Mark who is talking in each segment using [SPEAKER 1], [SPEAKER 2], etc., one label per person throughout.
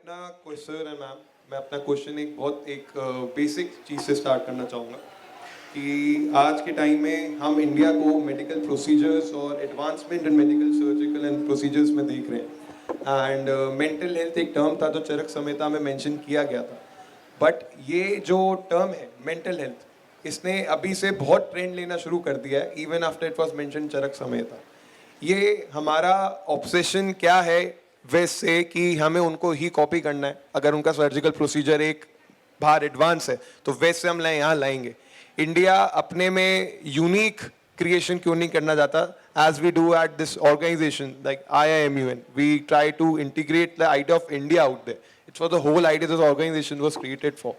[SPEAKER 1] अपना क्वेश्चन है मैम, मैं अपना क्वेश्चन एक बेसिक चीज़ से स्टार्ट करना चाहूँगा कि आज के टाइम में हम इंडिया को मेडिकल प्रोसीजर्स और advancement in medical surgical and procedures में देख रहे हैं। एंड मेंटल हेल्थ एक टर्म था जो चरक संहिता में मेंशन किया गया था, बट ये जो टर्म है मेंटल हेल्थ, इसने अभी से बहुत ट्रेंड लेना शुरू कर दिया है, even after it was mention Charaka Samhita. ये हमारा ऑब्सेशन क्या है वेस्ट से कि हमें उनको ही कॉपी करना है। अगर उनका सर्जिकल प्रोसीजर एक बाहर एडवांस है तो वेस्ट से हम यहाँ लाएंगे। इंडिया अपने में यूनिक क्रिएशन क्यों नहीं करना चाहता, as we do at this organization like I.I.M.U.N. We try to integrate the idea of India out there. It's for the whole idea this organization was created for.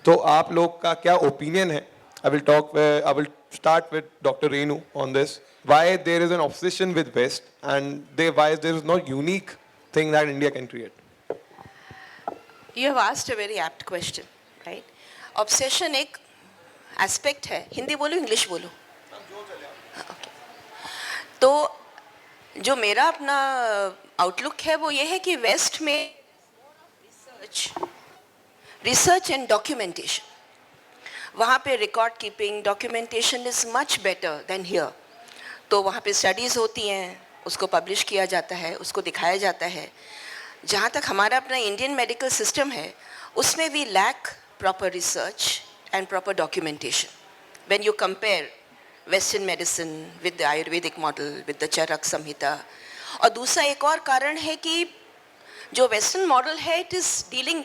[SPEAKER 1] तो आप लोग का क्या ओपिनियन है? I will start with Dr. Renu on this. Why there is an obsession with West and why there is no unique thing that India can create?
[SPEAKER 2] You have asked a very apt question, right? Obsession एक aspect है. हिंदी बोलो, English बोलो. Okay. तो जो मेरा अपना outlook है वो ये है कि वेस्ट में रिसर्च एंड डॉक्यूमेंटेशन, वहाँ पे record keeping documentation is much better than here. तो वहाँ पे स्टडीज़ होती हैं, उसको पब्लिश किया जाता है, उसको दिखाया जाता है. जहाँ तक हमारा अपना इंडियन मेडिकल सिस्टम है उसमें we lack proper research and proper documentation when you compare western medicine with the Ayurvedic model with the Charaka Samhita. और दूसरा एक और कारण है कि जो वेस्टर्न मॉडल है it is dealing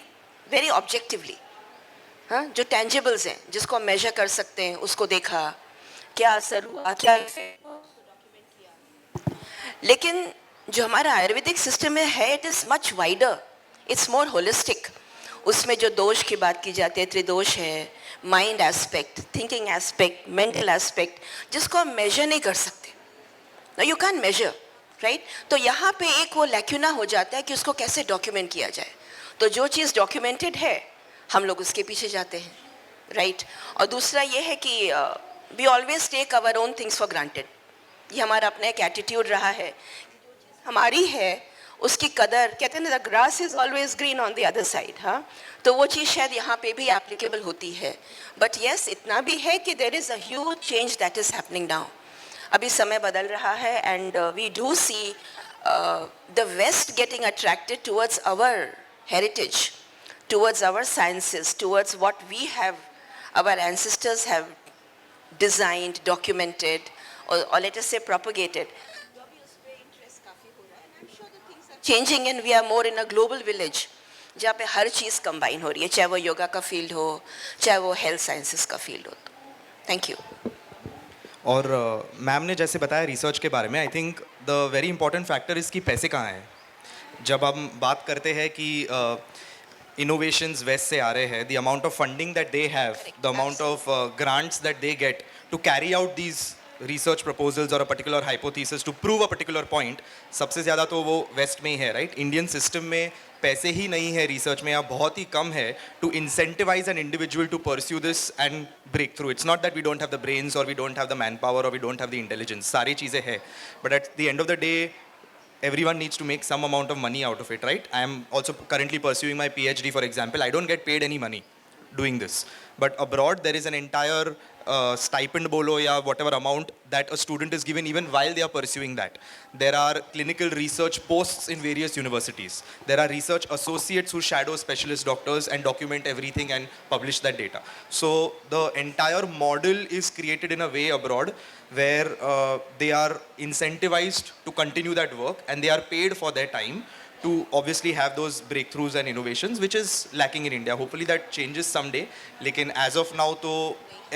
[SPEAKER 2] very objectively. हाँ, जो टेंजिबल्स हैं जिसको हम मेजर कर सकते हैं, उसको देखा क्या असर हुआ, क्या. लेकिन जो हमारा आयुर्वेदिक सिस्टम में है it is much wider, it's more holistic. उसमें जो दोष की बात की जाती है, त्रिदोष है, mind aspect, thinking aspect, mental aspect, जिसको हम मेजर नहीं कर सकते. No you can measure, right. तो यहाँ पे एक वो लैक्यूना हो जाता है कि उसको कैसे डॉक्यूमेंट किया जाए. तो जो चीज़ डॉक्यूमेंटेड है हम लोग उसके पीछे जाते हैं, राइट. और दूसरा ये है कि we always take our own things for granted. ये हमारा अपना एक एटीट्यूड रहा है, हमारी है उसकी कदर, कहते हैं ना the grass is always green on the other side. हाँ, तो वो चीज़ शायद यहाँ पे भी एप्लीकेबल होती है. बट येस, इतना भी है कि there is a huge change that is happening now. अभी समय बदल रहा है and we do see the West getting attracted towards our heritage, towards our sciences, towards what we have, our ancestors have designed, documented, or let us say propagated. Changing and we are more in a global village, जहाँ पे हर चीज़ combine हो रही है, चाहे वो योगा का field हो, चाहे वो हेल्थ साइंसेस का फील्ड हो. Thank you.
[SPEAKER 3] और मैम ने जैसे बताया रिसर्च के बारे में, I think the very important factor इसकी पैसे कहाँ हैं. जब हम बात करते हैं कि innovations वेस्ट से आ रहे हैं, the amount of funding that they have, the amount of grants that they get to carry out these research proposals or a particular hypothesis to prove a particular point, सबसे ज़्यादा तो वो waste में ही है, right. Indian system में पैसे ही नहीं है रिसर्च में, या बहुत ही कम है to incentivize an individual to pursue this and break through. It's not that we don't have the brains or we don't have the manpower or we don't have the intelligence, सारी चीज़ें हैं, but at the end of the day everyone needs to make some amount of money out of it, right? I am also currently pursuing my PhD, for example. I don't get paid any money doing this. But abroad, there is an entire stipend bolo ya whatever amount that a student is given even while they are pursuing that. There are clinical research posts in various universities. There are research associates who shadow specialist doctors and document everything and publish that data. So the entire model is created in a way abroad where they are incentivized to continue that work and they are paid for their time to obviously have those breakthroughs and innovations, which is lacking in India. Hopefully that changes someday. लेकिन as of now तो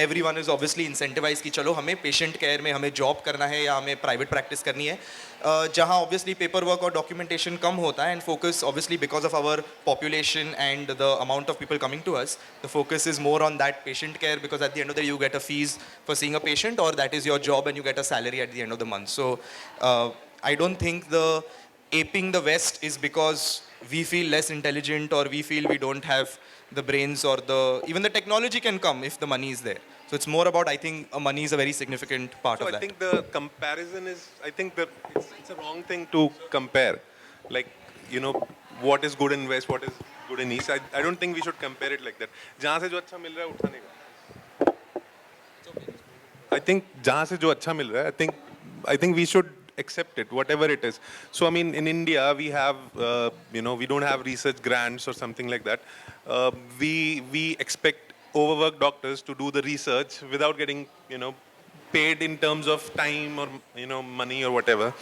[SPEAKER 3] everyone is obviously incentivized कि चलो हमें patient care में हमें job करना है या हमें private practice करनी है, जहाँ obviously paperwork और documentation कम होता है and focus obviously because of our population and the amount of people coming to us, the focus is more on that patient care because at the end of the day you get a fees for seeing a patient or that is your job and you get a salary at the end of the month. So I don't think the aping the West is because we feel less intelligent or we feel we don't have the brains or even the technology can come if the money is there. So it's more about, I think, money is a very significant part of that.
[SPEAKER 4] I think the comparison is, I think that it's a wrong thing to compare. Like, you know, what is good in West, what is good in East. I don't think we should compare it like that. जहाँ से जो अच्छा मिल रहा है उठाने का. I think जहाँ से जो अच्छा मिल रहा है, I think we should accept it, whatever it is. So I mean, in India we have, we don't have research grants or something like that. We expect overworked doctors to do the research without getting, paid in terms of time or money or whatever.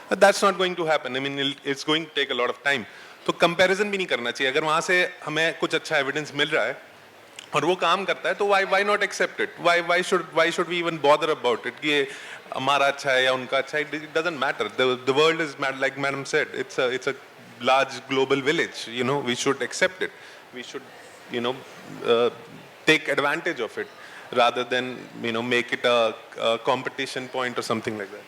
[SPEAKER 4] That's not going to happen. I mean, it's going to take a lot of time. तो comparison भी नहीं करना चाहिए. अगर वहाँ से हमें कुछ अच्छा evidence मिल रहा है और वो काम करता है तो why not accept it? Why should we even bother about it? कि हमारा अच्छा है या उनका अच्छा है? It doesn't matter. The world is, like Madam said, it's a large global village. We should accept it. We should take advantage of it rather than make it a competition point or something like that.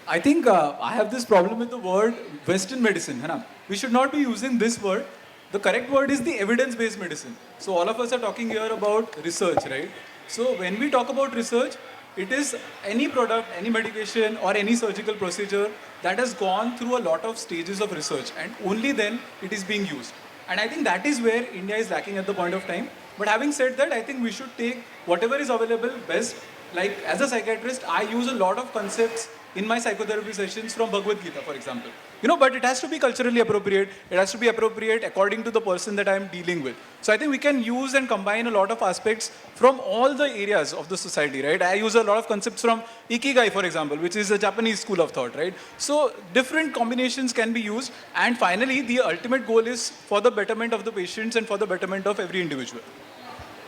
[SPEAKER 5] I think I have this problem with the word Western medicine. है ना? We should not be using this word. The correct word is the evidence-based medicine. So all of us are talking here about research, right? So when we talk about research, it is any product, any medication or any surgical procedure that has gone through a lot of stages of research and only then it is being used. And I think that is where India is lacking at the point of time. But having said that, I think we should take whatever is available best. Like as a psychiatrist, I use a lot of concepts in my psychotherapy sessions from Bhagavad Gita, for example. But it has to be culturally appropriate. It has to be appropriate according to the person that I am dealing with. So I think we can use and combine a lot of aspects from all the areas of the society, right? I use a lot of concepts from Ikigai, for example, which is a Japanese school of thought, right? So different combinations can be used. And finally, the ultimate goal is for the betterment of the patients and for the betterment of every individual.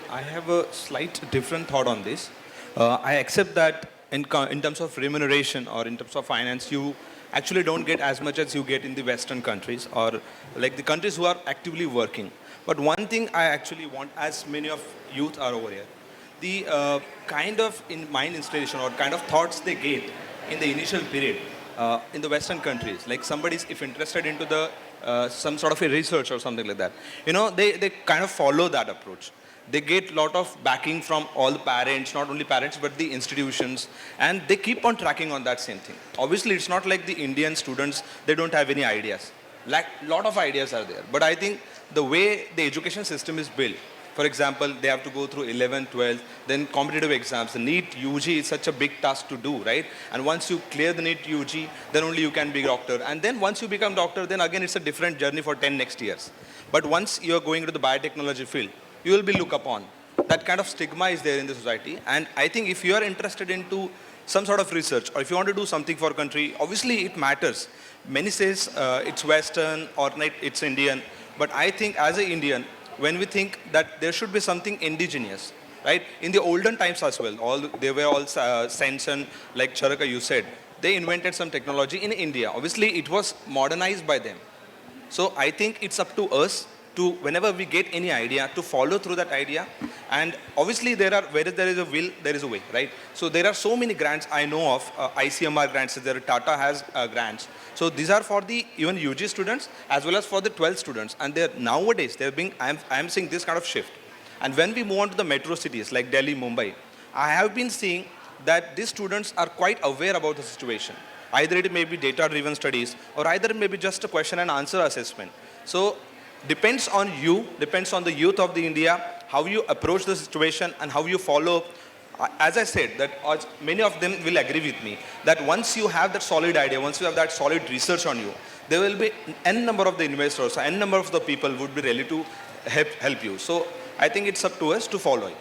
[SPEAKER 6] I have a slight different thought on this. I accept that in terms of remuneration or in terms of finance, you actually don't get as much as you get in the Western countries or like the countries who are actively working. But one thing I actually want, as many of youth are over here, the kind of mind installation or kind of thoughts they get in the initial period in the Western countries, like somebody is if interested into the some sort of a research or something like that, they kind of follow that approach. They get a lot of backing from all the parents, not only parents, but the institutions, and they keep on tracking on that same thing. Obviously, it's not like the Indian students, they don't have any ideas. Like, a lot of ideas are there. But I think the way the education system is built, for example, they have to go through 11, 12, then competitive exams. The NEET UG is such a big task to do, right? And once you clear the NEET UG, then only you can be a doctor. And then once you become doctor, then again, it's a different journey for 10 next years. But once you're going into the biotechnology field, you will be looked upon. That kind of stigma is there in the society. And I think if you are interested into some sort of research or if you want to do something for a country, obviously it matters. Many says it's Western or it's Indian. But I think as an Indian, when we think that there should be something indigenous, right? In the olden times as well, they were all sense and like Charaka you said, they invented some technology in India. Obviously it was modernized by them. So I think it's up to us to, whenever we get any idea, to follow through that idea. And obviously where there is a will, there is a way, right? So there are so many grants I know of, ICMR grants, there Tata has grants. So these are for the even UG students as well as for the 12th students. And nowadays, I am seeing this kind of shift. And when we move on to the metro cities like Delhi, Mumbai, I have been seeing that these students are quite aware about the situation. Either it may be data-driven studies or either it may be just a question and answer assessment. So depends on you, depends on the youth of the India, how you approach the situation and how you follow. As I said, that many of them will agree with me, that once you have that solid idea, once you have that solid research on you, there will be n number of the investors, n number of the people would be ready to help you. So I think it's up to us to follow it.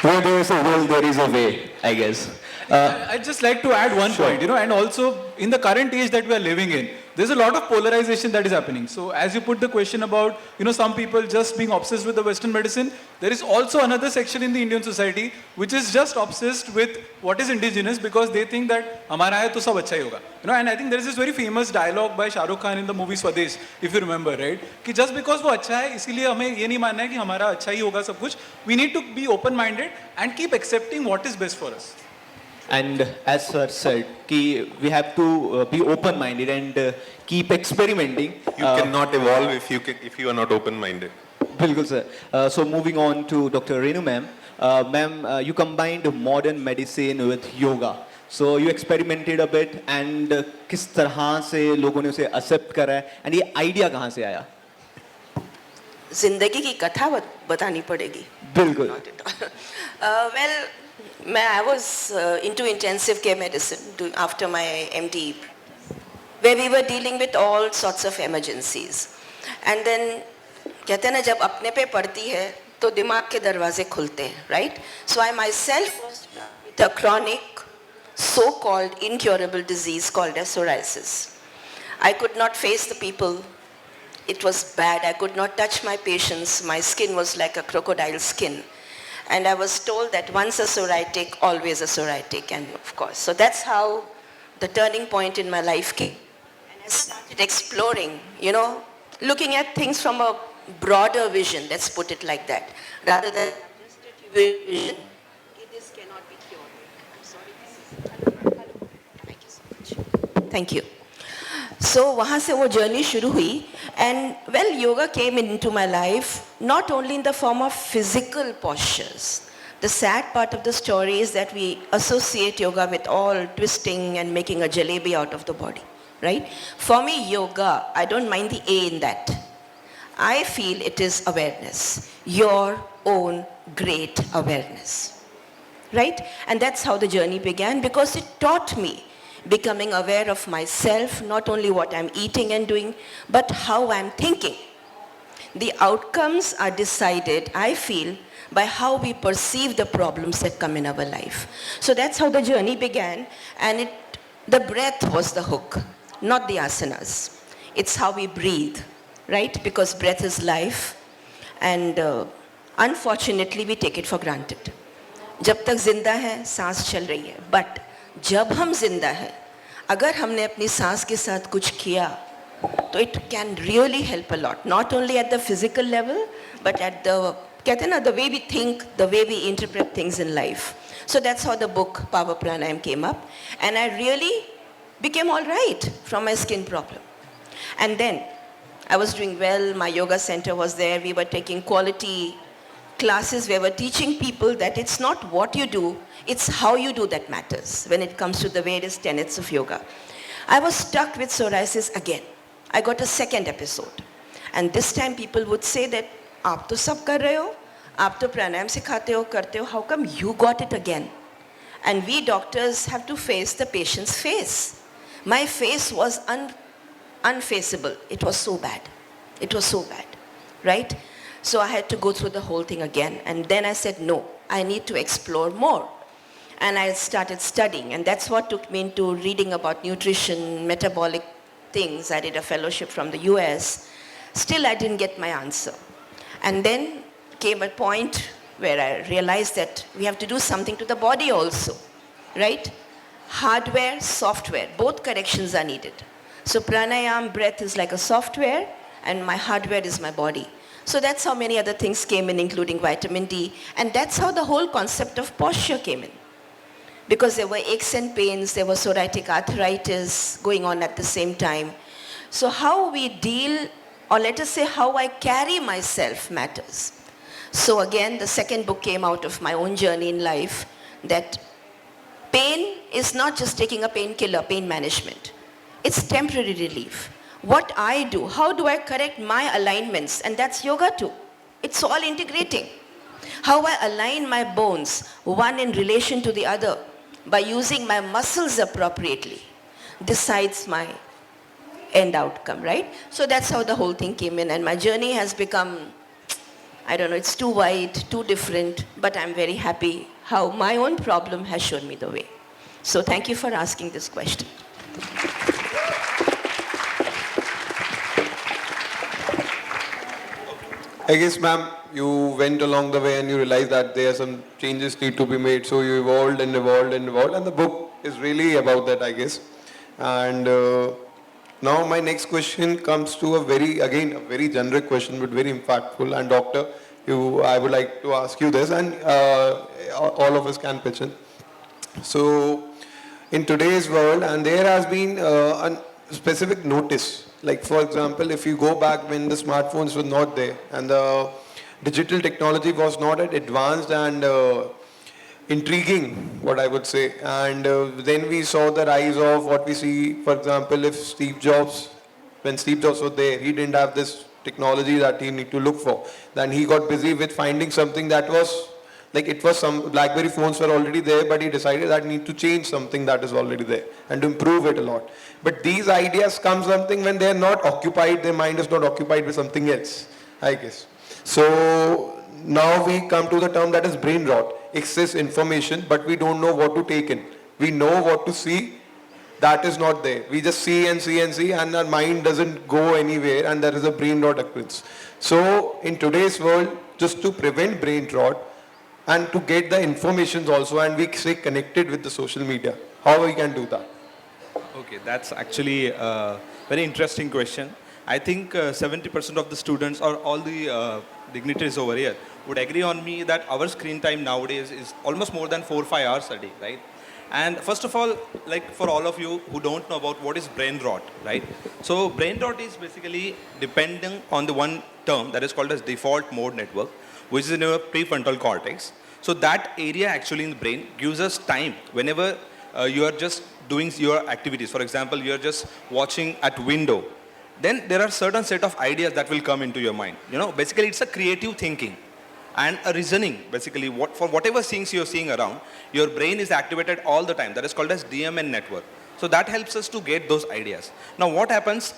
[SPEAKER 7] Where there is a will, there is a way, I guess.
[SPEAKER 5] I'd just like to add one point, and also in the current age that we are living in, there's a lot of polarization that is happening. So as you put the question about, some people just being obsessed with the Western medicine, there is also another section in the Indian society which is just obsessed with what is indigenous because they think that hamara hai to sab acha hi hoga. And I think there is this very famous dialogue by Shah Rukh Khan in the movie Swadesh, if you remember, right? Ki just because wo acha hai, isliye hame ye nahi manna hai ki hamara acha hi hoga sab kuch. We need to be open-minded and keep accepting what is best for us.
[SPEAKER 7] And as sir said, we have to be open-minded and keep experimenting.
[SPEAKER 4] You cannot evolve if you are not open-minded.
[SPEAKER 7] Bilkul, sir. So moving on to Dr. Renu ma'am. Ma'am, you combined modern medicine with yoga. So you experimented a bit and किस तरह से लोगों ने उसे accept करा है and ये idea कहाँ से आया?
[SPEAKER 2] जिंदगी की कथा बतानी पड़ेगी.
[SPEAKER 7] बिल्कुल.
[SPEAKER 2] Not at all. Well, I was into intensive care medicine after my MD, where we were dealing with all sorts of emergencies. And then, कहते हैं ना जब अपने पे पड़ती है तो दिमाग के दरवाजे खुलते हैं, right? So I myself was with a chronic, so-called incurable disease called as psoriasis. I could not face the people. It was bad. I could not touch my patients. My skin was like a crocodile skin. And I was told that once a psoriatic, always a psoriatic. And of course, so that's how the turning point in my life came. And I started exploring, looking at things from a broader vision, let's put it like that, rather than just a vision. This cannot be cured. I'm sorry. Hello. Thank you so much. Thank you. So वहाँ से वो journey शुरू हुई, and well, yoga came into my life not only in the form of physical postures. The sad part of the story is that we associate yoga with all twisting and making a jalebi out of the body, right? For me, yoga, I don't mind the A in that. I feel it is awareness, your own great awareness, right? And that's how the journey began, because it taught me becoming aware of myself, not only what I'm eating and doing, but how I'm thinking. The outcomes are decided, I feel, by how we perceive the problems that come in our life. So that's how the journey began, and the breath was the hook, not the asanas. It's how we breathe, right? Because breath is life, and unfortunately we take it for granted. जब तक जिंदा है सांस चल रही है, but जब हम जिंदा हैं, अगर हमने अपनी सांस के साथ कुछ किया, तो it can really help a lot, not only at the physical level, but at the, कहते हैं ना, the way we think, the way we interpret things in life. So that's how the book Power Pranayama came up, and I really became all right from my skin problem. And then I was doing well, my yoga center was there, we were taking quality classes, we were teaching people that it's not what you do, it's how you do that matters when it comes to the various tenets of yoga. I was stuck with psoriasis again. I got a second episode. And this time people would say that, आप तो सब कर रहे हो, आप तो प्राणायाम सिखाते हो, करते हो, how come you got it again? And we doctors have to face the patient's face. My face was unfaceable. It was so bad. It was so bad, right? So I had to go through the whole thing again. And then I said, no, I need to explore more. And I started studying. And that's what took me into reading about nutrition, metabolic things. I did a fellowship from the US. Still, I didn't get my answer. And then came a point where I realized that we have to do something to the body also, right? Hardware, software, both corrections are needed. So pranayama, breath is like a software, and my hardware is my body. So that's how many other things came in, including vitamin D. And that's how the whole concept of posture came in. Because there were aches and pains, there was psoriatic arthritis going on at the same time. So how we deal, or let us say how I carry myself matters. So again, the second book came out of my own journey in life, that pain is not just taking a painkiller, pain management. It's temporary relief. What I do, how do I correct my alignments? And that's yoga too. It's all integrating. How I align my bones, one in relation to the other, by using my muscles appropriately, decides my end outcome, right? So that's how the whole thing came in, and my journey has become, I don't know, it's too wide, too different, but I'm very happy how my own problem has shown me the way. So thank you for asking this question.
[SPEAKER 1] I guess, ma'am, you went along the way and you realized that there are some changes need to be made. So you evolved and evolved and evolved, and the book is really about that, I guess. And now my next question comes to a very generic question, but very impactful. And doctor, I would like to ask you this, and all of us can pitch in. So in today's world, and there has been a specific notice. Like for example, if you go back when the smartphones were not there and the digital technology was not at advanced, and intriguing, what I would say. And then we saw the rise of what we see, for example, if when Steve Jobs was there, he didn't have this technology that he need to look for. Then he got busy with finding something that was, like it was some, BlackBerry phones were already there, but he decided that need to change something that is already there and to improve it a lot. But these ideas come something when they are not occupied, their mind is not occupied with something else, I guess. So now we come to the term that is brain rot. Excess information, but we don't know what to take in. We know what to see, that is not there. We just see and see and see, and our mind doesn't go anywhere, and there is a brain rot occurrence. So in today's world, just to prevent brain rot and to get the information also, and we stay connected with the social media, how we can do that?
[SPEAKER 6] Okay, that's actually a very interesting question. I think 70% of the students or all the dignitaries over here would agree on me that our screen time nowadays is almost more than 4 or 5 hours a day, right? And first of all, like for all of you who don't know about what is brain rot, right? So brain rot is basically depending on the one term that is called as default mode network, which is in your prefrontal cortex. So that area actually in the brain gives us time whenever you are just doing your activities. For example, you are just watching at window. Then there are certain set of ideas that will come into your mind. You know, basically it's a creative thinking and a reasoning. Basically, for whatever things you're seeing around, your brain is activated all the time. That is called as DMN network. So that helps us to get those ideas. Now, what happens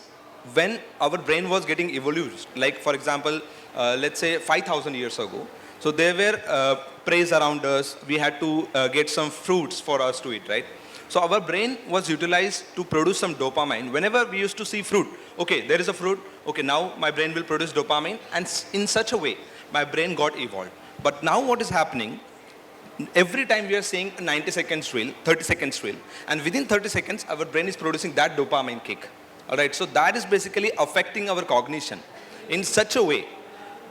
[SPEAKER 6] when our brain was getting evolved? Like, for example, let's say 5,000 years ago. So there were preys around us. We had to get some fruits for us to eat, right? So our brain was utilized to produce some dopamine. Whenever we used to see fruit, okay, there is a fruit, okay, now my brain will produce dopamine, and in such a way, my brain got evolved. But now what is happening, every time we are seeing a 90 seconds reel, 30 seconds reel, and within 30 seconds, our brain is producing that dopamine kick. All right, so that is basically affecting our cognition in such a way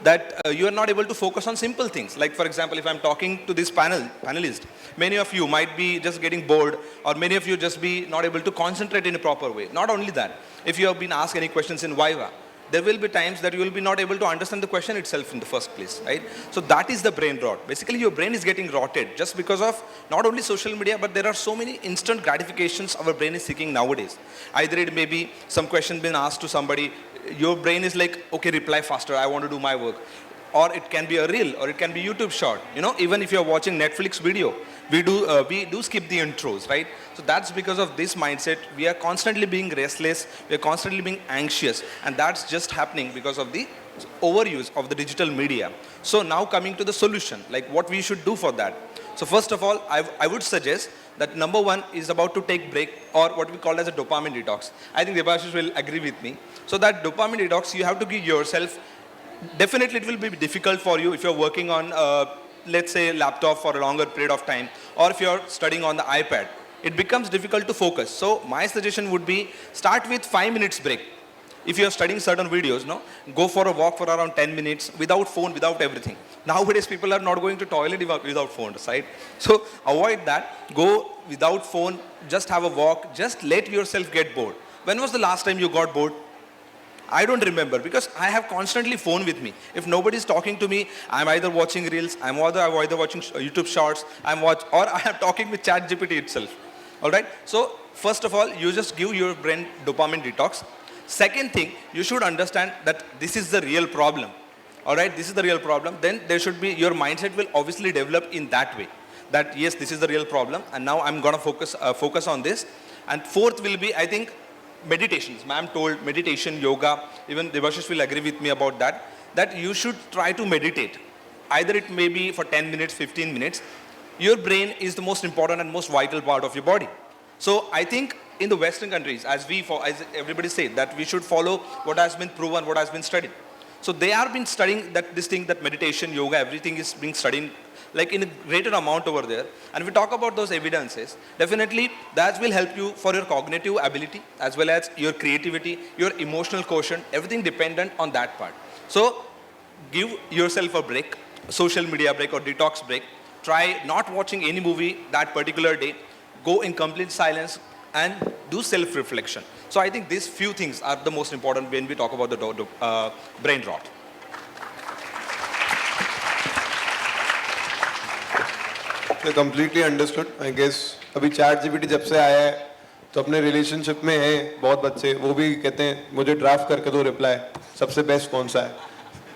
[SPEAKER 6] that you are not able to focus on simple things. Like, for example, if I'm talking to this panelist, many of you might be just getting bored, or many of you just be not able to concentrate in a proper way. Not only that, if you have been asked any questions in Viva, there will be times that you will be not able to understand the question itself in the first place, right? So that is the brain rot. Basically, your brain is getting rotted just because of not only social media, but there are so many instant gratifications our brain is seeking nowadays. Either it may be some question been asked to somebody, your brain is like, okay, reply faster, I want to do my work. Or it can be a reel, or it can be YouTube short. You know, even if you're watching Netflix video, we do skip the intros, right? So that's because of this mindset. We are constantly being restless, we are constantly being anxious, and that's just happening because of the overuse of the digital media. So now coming to the solution, like what we should do for that. So first of all, I would suggest that number one is about to take break, or what we call as a dopamine detox. I think Devashish will agree with me. So that dopamine detox, you have to give yourself, definitely it will be difficult for you if you're working on, let's say, laptop for a longer period of time, or if you're studying on the iPad. It becomes difficult to focus. So my suggestion would be, start with 5 minutes break. If you're studying certain videos, no, go for a walk for around 10 minutes without phone, without everything. Nowadays, people are not going to toilet without phones, right? So avoid that. Go without phone, just have a walk, just let yourself get bored. When was the last time you got bored? I don't remember, because I have constantly phone with me. If nobody is talking to me, I'm either watching reels, I'm either watching YouTube shorts, or I am talking with ChatGPT itself. All right? So first of all, you just give your brain dopamine detox. Second thing, you should understand that this is the real problem. All right? This is the real problem. Then there should be, your mindset will obviously develop in that way. That yes, this is the real problem, and now I'm gonna focus on this. And fourth will be, I think, meditations. Ma'am told meditation, yoga, even Devashish will agree with me about that, that you should try to meditate. Either it may be for 10 minutes, 15 minutes. Your brain is the most important and most vital part of your body. So I think in the Western countries, as everybody said, that we should follow what has been proven, what has been studied. So they have been studying that meditation, yoga, everything is being studied like in a greater amount over there. And if we talk about those evidences, definitely that will help you for your cognitive ability, as well as your creativity, your emotional quotient, everything dependent on that part. So give yourself a break, social media break or detox break. Try not watching any movie that particular day. Go in complete silence and do self-reflection. So I think these few things are the most important when we talk about the brain rot.
[SPEAKER 1] completely understood. I guess अभी chat GPT जब से आया है तो अपने relationship में हैं बहुत बच्चे, वो भी कहते हैं मुझे ड्राफ्ट करके दो रिप्लाई, सबसे बेस्ट कौन सा है.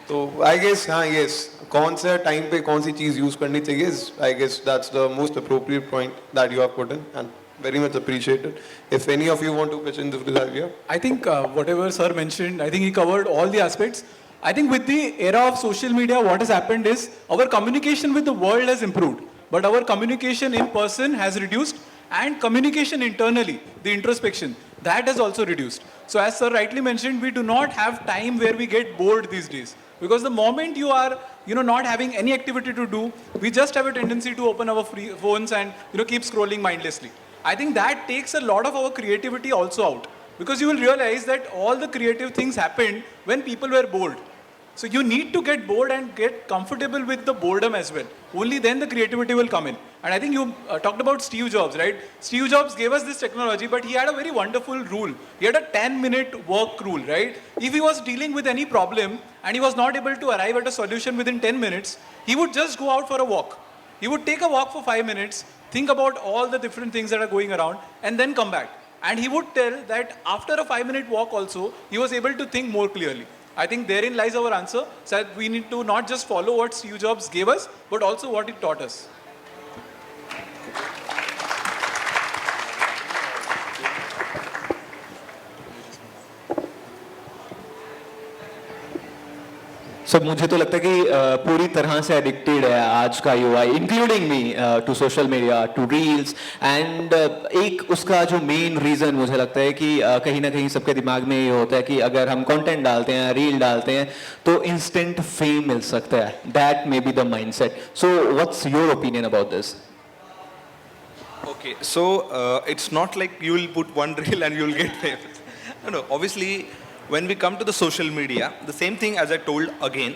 [SPEAKER 1] तो आई गेस हाँ यस, कौन सा टाइम पे कौन सी चीज़ यूज़ करनी चाहिए, I guess that's the most appropriate point that you have put in and very much appreciated. If any of you want to pitch in this idea.
[SPEAKER 5] I think whatever sir mentioned, I think he covered all the aspects. I think with the era of social media, what has happened is our communication with the world has improved, but our communication in person has reduced, and communication internally, the introspection, that has also reduced. So as sir rightly mentioned, we do not have time where we get bored these days. Because the moment you are, not having any activity to do, we just have a tendency to open our free phones and, keep scrolling mindlessly. I think that takes a lot of our creativity also out. Because you will realize that all the creative things happened when people were bored. So you need to get bored and get comfortable with the boredom as well. Only then the creativity will come in. And I think you talked about Steve Jobs, right? Steve Jobs gave us this technology, but he had a very wonderful rule. He had a 10-minute work rule, right? If he was dealing with any problem and he was not able to arrive at a solution within 10 minutes, he would just go out for a walk. He would take a walk for 5 minutes, think about all the different things that are going around, and then come back. And he would tell that after a 5-minute walk also, he was able to think more clearly. I think therein lies our answer, so that we need to not just follow what Steve Jobs gave us, but also what he taught us.
[SPEAKER 7] So मुझे तो लगता है कि पूरी तरह से addicted है आज का युवा, including me, to social media, to reels. And एक उसका जो मेन रीज़न मुझे लगता है कि कहीं ना कहीं सबके दिमाग में ये होता है कि अगर हम कंटेंट डालते हैं, रील डालते हैं, तो इंस्टेंट फेम मिल सकता है. That may be the mindset. So what's your opinion about this?
[SPEAKER 6] Okay, so it's not like you will put one reel and you will get famous. No, obviously, when we come to the social media, the same thing as I told again,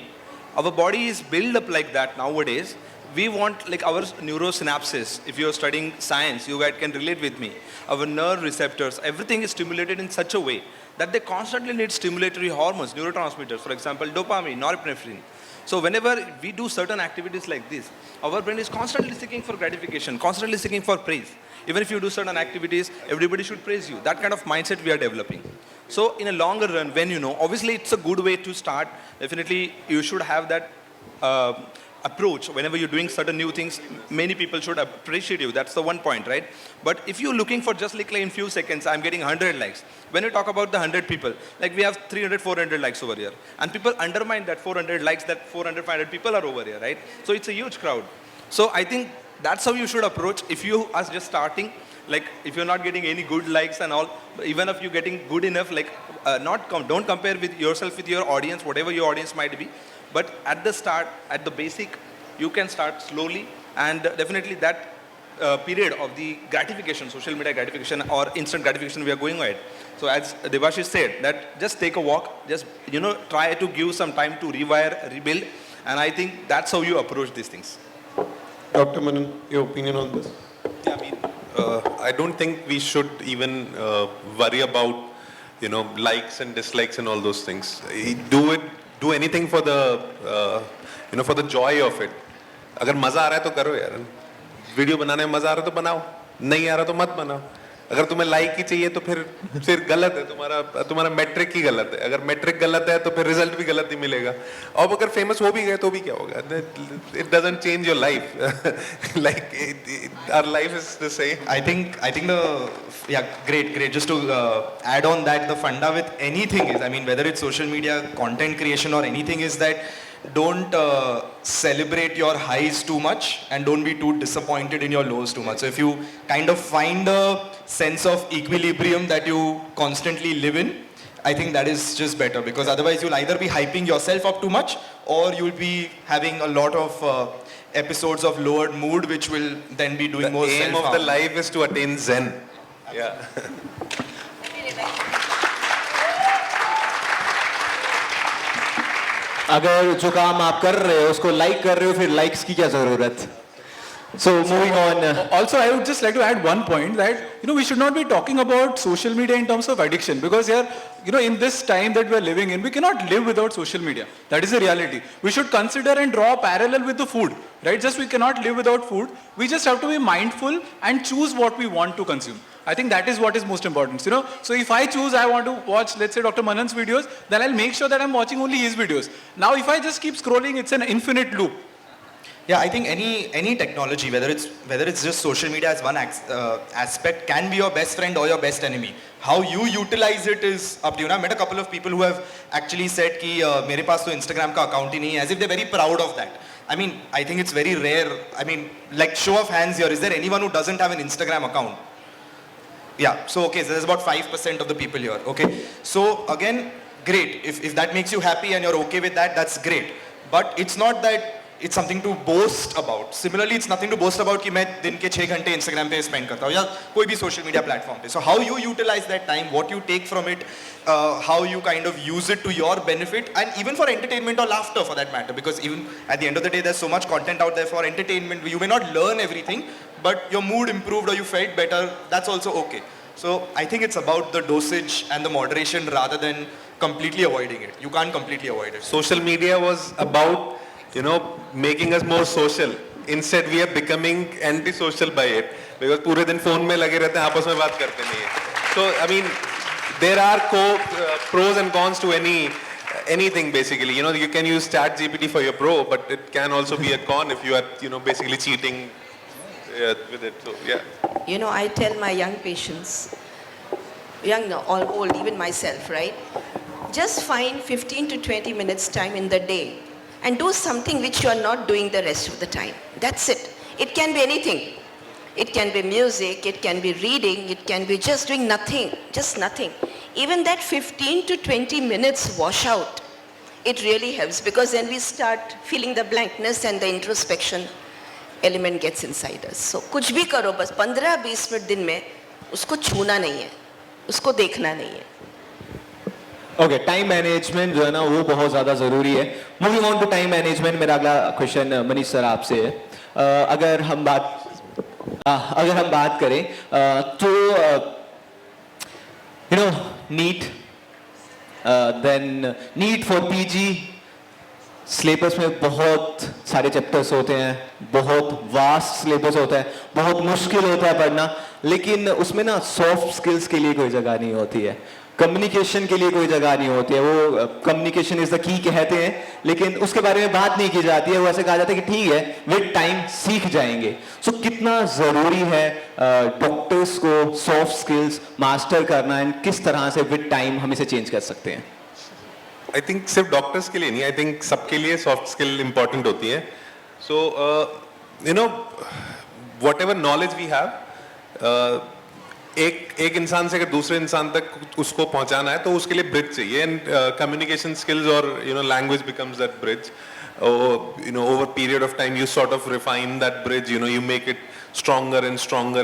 [SPEAKER 6] our body is built up like that nowadays. We want like our neurosynapses. If you are studying science, you guys can relate with me. Our nerve receptors, everything is stimulated in such a way that they constantly need stimulatory hormones, neurotransmitters, for example, dopamine, norepinephrine. So whenever we do certain activities like this, our brain is constantly seeking for gratification, constantly seeking for praise. Even if you do certain activities, everybody should praise you. That kind of mindset we are developing. So in a longer run, when obviously it's a good way to start. Definitely you should have that approach. Whenever you're doing certain new things, many people should appreciate you. That's the one point, right? But if you're looking for just like in few seconds, I'm getting 100 likes. When you talk about the 100 people, like we have 300, 400 likes over here. And people undermine that 400 likes, that 400, 500 people are over here, right? So it's a huge crowd. So I think that's how you should approach. If you are just starting, like if you're not getting any good likes and all, even if you're getting good enough, like don't compare with yourself with your audience, whatever your audience might be. But at the start, at the basic, you can start slowly, and definitely that period of the gratification, social media gratification or instant gratification, we are going ahead. So as Devashish said, that just take a walk, just try to give some time to rewire, rebuild, and I think that's how you approach these things.
[SPEAKER 1] Dr. Manan, your opinion on this?
[SPEAKER 4] Yeah, I mean, I don't think we should even worry about, likes and dislikes and all those things. Do anything for the, for the joy of it. अगर मजा आ रहा है तो करो यार. Video बनाने में मजा आ रहा है तो बनाओ, नहीं आ रहा तो मत बनाओ. अगर तुम्हें लाइक ही चाहिए तो फिर गलत है, तुम्हारा मैट्रिक ही गलत है. अगर मैट्रिक गलत है तो फिर रिजल्ट भी गलत ही मिलेगा. और अगर फेमस हो भी गए तो भी क्या होगा? It doesn't change your life. Like our life is the same.
[SPEAKER 3] I think great. Just to add on that, the funda with anything is, I mean, whether it's social media, content creation or anything, is that don't celebrate your highs too much and don't be too disappointed in your lows too much. So if you kind of find a sense of equilibrium that you constantly live in, I think that is just better, because otherwise you'll either be hyping yourself up too much or you'll be having a lot of episodes of lowered mood, which will then be doing more self-harm.
[SPEAKER 4] The aim of the life is to attain Zen. Yeah.
[SPEAKER 7] अगर जो काम आप कर रहे हो उसको like कर रहे हो, फिर लाइक्स की क्या जरूरत? So moving on.
[SPEAKER 5] Also, I would just like to add one point that, we should not be talking about social media in terms of addiction, because here, in this time that we are living in, we cannot live without social media. That is the reality. We should consider and draw a parallel with the food, right? Just we cannot live without food. We just have to be mindful and choose what we want to consume. I think that is what is most important, So if I choose, I want to watch, let's say, Dr. Manan's videos, then I'll make sure that I'm watching only his videos. Now, if I just keep scrolling, it's an infinite loop.
[SPEAKER 3] Yeah, I think any technology, whether it's just social media as one aspect, can be your best friend or your best enemy. How you utilize it is up to you. I met a couple of people who have actually said कि मेरे पास तो Instagram का account ही नहीं है, as if they're very proud of that. I mean, I think it's very rare. I mean, like show of hands here, is there anyone who doesn't have an Instagram account? Yeah, so okay, so there's about 5% of the people here, okay? So again, great. If that makes you happy and you're okay with that, that's great. But it's not that it's something to boast about. Similarly, it's nothing to boast about कि मैं दिन के 6 घंटे Instagram पे spend करता हूँ या कोई भी social media platform पे. So how you utilize that time, what you take from it, how you kind of use it to your benefit, and even for entertainment or laughter for that matter, because even at the end of the day, there's so much content out there for entertainment. You may not learn everything, but your mood improved or you felt better, that's also okay. So I think it's about the dosage and the moderation rather than completely avoiding it. You can't completely avoid it.
[SPEAKER 4] Social media was about, making us more social. Instead, we are becoming anti-social by it. Because पूरे दिन phone में लगे रहते हैं, आपस में बात करते नहीं हैं. So, I mean, there are pros and cons to anything basically. You can use ChatGPT for your pro, but it can also be a con if you are, basically cheating with it. So, yeah.
[SPEAKER 2] I tell my young patients, young or old, even myself, right? Just find 15 to 20 minutes time in the day and do something which you are not doing the rest of the time. That's it. It can be anything. It can be music, it can be reading, it can be just doing nothing, just nothing. Even that 15 to 20 minutes wash out, it really helps, because then we start feeling the blankness and the introspection element gets inside us. So कुछ भी करो, बस 15-20 minute दिन में उसको छूना नहीं है, उसको देखना नहीं है.
[SPEAKER 7] ओके, टाइम मैनेजमेंट जो है ना वो बहुत ज़्यादा ज़रूरी है. Moving on to time management, मेरा अगला क्वेश्चन मनीष सर आपसे है. अगर हम बात करें तो NEET, then NEET for PG, syllabus में बहुत सारे चैप्टर्स होते हैं, बहुत वास्ट सिलेबस होता है, बहुत मुश्किल होता है पढ़ना, लेकिन उसमें ना सॉफ्ट स्किल्स के लिए कोई जगह नहीं होती है, कम्युनिकेशन के लिए कोई जगह नहीं होती है. वो कम्युनिकेशन इज द की कहते हैं, लेकिन उसके बारे में बात नहीं की जाती है. वो ऐसे कहा जाता है कि ठीक है, विद टाइम सीख जाएंगे. सो कितना ज़रूरी है डॉक्टर्स को सॉफ्ट स्किल्स मास्टर करना, एंड किस तरह से विद टाइम हम इसे चेंज कर सकते हैं?
[SPEAKER 4] आई थिंक सिर्फ डॉक्टर्स के लिए नहीं, आई थिंक सबके लिए सॉफ्ट स्किल इंपॉर्टेंट होती है. So whatever knowledge we have, एक इंसान से अगर दूसरे इंसान तक उसको पहुंचाना है तो उसके लिए ब्रिज चाहिए, एंड कम्युनिकेशन स्किल्स और language becomes that bridge. Over period of time you sort of refine that bridge, you make it stronger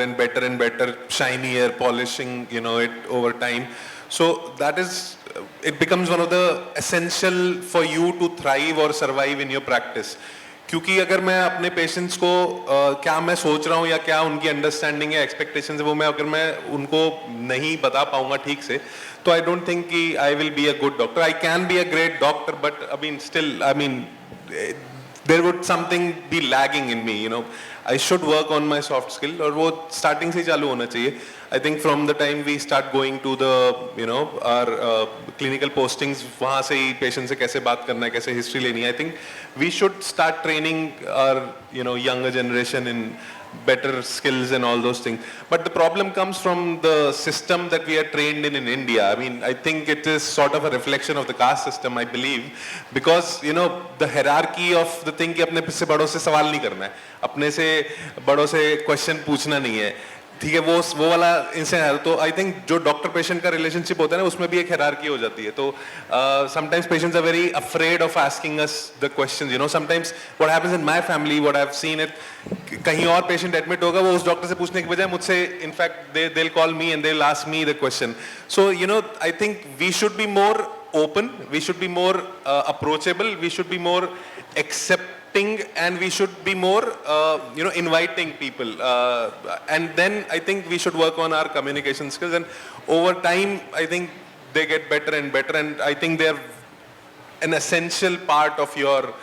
[SPEAKER 4] and better, shinier, polishing it over time. So that is, it becomes one of the essential for you to thrive or survive in your practice. क्योंकि अगर मैं अपने patients को क्या मैं सोच रहा हूँ या क्या उनकी अंडरस्टैंडिंग या एक्सपेक्टेशंस है, वो अगर मैं उनको नहीं बता पाऊंगा ठीक से, तो आई डोंट थिंक कि I will be a good doctor. I can be a great doctor, but there would something be lagging in me. I should work on my soft skill, और वो starting से ही चालू होना चाहिए. I think from the time we start going to the our clinical postings, वहाँ से ही patient से कैसे बात करना है, कैसे history लेनी है. I think we should start training our younger generation in better skills and all those things. But the problem comes from the system that we are trained in India. I mean, I think it is sort of a reflection of the caste system, I believe, because the hierarchy of the thing कि अपने से बड़ों से सवाल नहीं करना है, अपने से बड़ों से क्वेश्चन पूछना नहीं है, ठीक है, वो वाला इनसे है. तो आई थिंक जो डॉक्टर पेशेंट का रिलेशनशिप होता है ना, उसमें भी एक हायरार्की हो जाती है. तो sometimes patients are very afraid of asking us the questions. Sometimes what happens in my family, what I have seen it, कहीं और पेशेंट एडमिट होगा, वो उस डॉक्टर से पूछने के बजाय मुझसे in fact they will call me and they will ask me the question. So I think we should be more open, we should be more approachable, we should be more accepting, and we should be more, inviting people. And then I think we should work on our communication skills. And over time, I think they get better and better. And I think they're an essential part of your,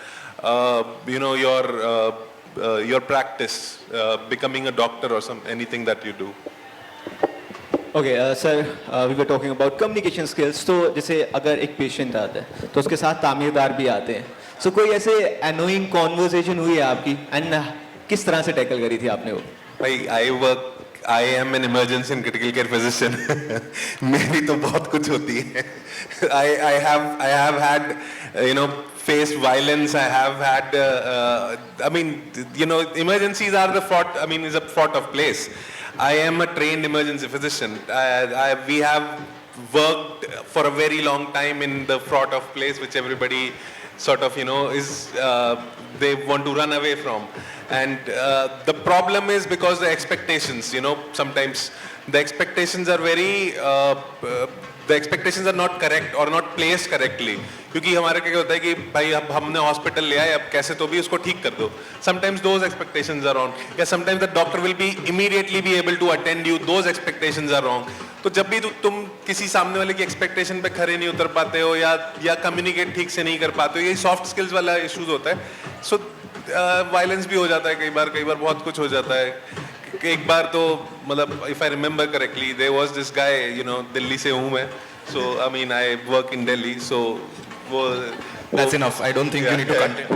[SPEAKER 4] your practice, becoming a doctor or anything that you do.
[SPEAKER 7] Okay sir we were talking about communication skills. तो जैसे अगर एक patient आता है तो उसके साथ तामीरदार भी आते हैं, सो कोई ऐसे एनोइंग कॉन्वर्सेशन हुई है आपकी, एंड किस तरह से टैकल करी थी आपने वो?
[SPEAKER 4] I am an emergency and critical care physician. मेरी तो बहुत कुछ होती है. I have had, faced violence. I have had, emergencies are is a fraught of place. I am a trained emergency physician. We have worked for a very long time in the fraught of place, which everybody sort of, they want to run away from. And the problem is because the expectations, sometimes the expectations are the expectations are not correct or not placed correctly. क्योंकि हमारे क्या होता है कि भाई अब हमने hospital ले आए, अब कैसे तो भी उसको ठीक कर दो. Sometimes those expectations are wrong. Yeah, sometimes the doctor will be immediately be able to attend you. Those expectations are wrong. तो जब भी तुम किसी सामने वाले की expectation पे खरे नहीं उतर पाते हो या communicate ठीक से नहीं कर पाते हो, ये soft skills वाला issues होता है. So violence भी हो जाता है कई बार बहुत कुछ हो जाता है. एक बार तो मतलब if I remember correctly, there was this guy, Delhi से हूँ मैं, so I work in Delhi, so
[SPEAKER 3] That's enough. I don't think you need to continue.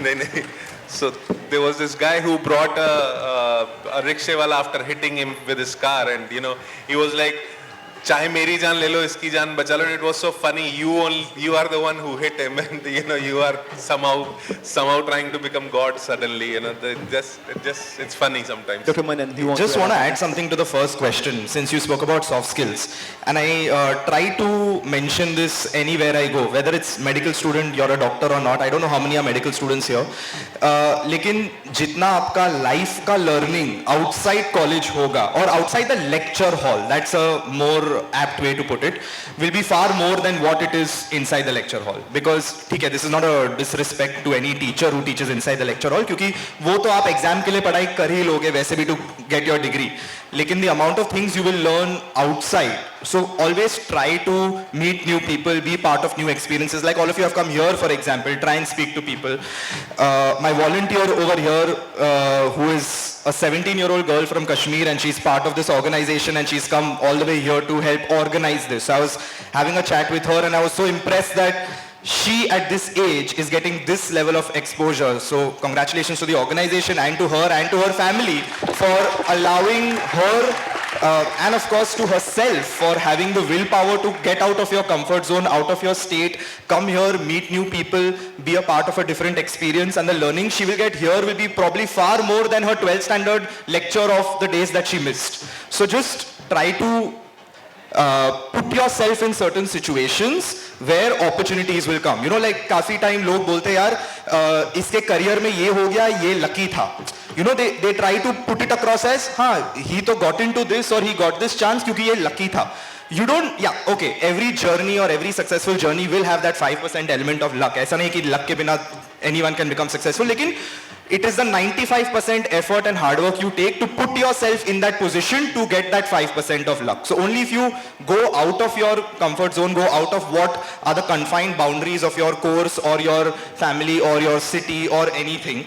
[SPEAKER 4] नहीं. So there was this guy who brought a rickshaw wala after hitting him with his car, and he was like, चाहे मेरी जान ले लो, इसकी जान बचा लो. It was so funny. You are the one who hit him, and you are somehow trying to become God suddenly. It's funny sometimes.
[SPEAKER 7] Dr. Manan, do you want
[SPEAKER 3] Just want to add something to the first question, since you spoke about soft skills, and I try to mention this anywhere I go, whether it's medical student, you're a doctor or not. I don't know how many are medical students here, लेकिन जितना आपका life का learning outside college होगा or outside the lecture hall, that's a more apt way to put it, will be far more than what it is inside the lecture hall. Because ठीक है, this is not a disrespect to any teacher who teaches inside the lecture hall, क्योंकि वो तो आप exam के लिए पढ़ाई कर ही लोगे वैसे भी to get your degree, लेकिन the amount of things you will learn outside. So always try to meet new people, be part of new experiences. Like all of you have come here, for example, try and speak to people. My volunteer over here, who is a 17-year-old girl from Kashmir, and she's part of this organization, and she's come all the way here to help organize this. So I was having a chat with her, and I was so impressed that she at this age is getting this level of exposure. So congratulations to the organization and to her family for allowing her and of course to herself for having the willpower to get out of your comfort zone, out of your state, come here, meet new people, be a part of a different experience, and the learning she will get here will be probably far more than her 12th standard lecture of the days that she missed. So just try to put yourself in certain situations where opportunities will come. Like काफी time लोग बोलते यार इसके career में ये हो गया, ये lucky था. They try to put it across as he तो got into this or he got this chance क्योंकि ये lucky था. You don't, okay, every journey or every successful journey will have that 5% element of luck. ऐसा नहीं कि luck के बिना anyone can become successful, लेकिन it is the 95% effort and hard work you take to put yourself in that position to get that 5% of luck. So only if you go out of your comfort zone, go out of what are the confined boundaries of your course or your family or your city or anything,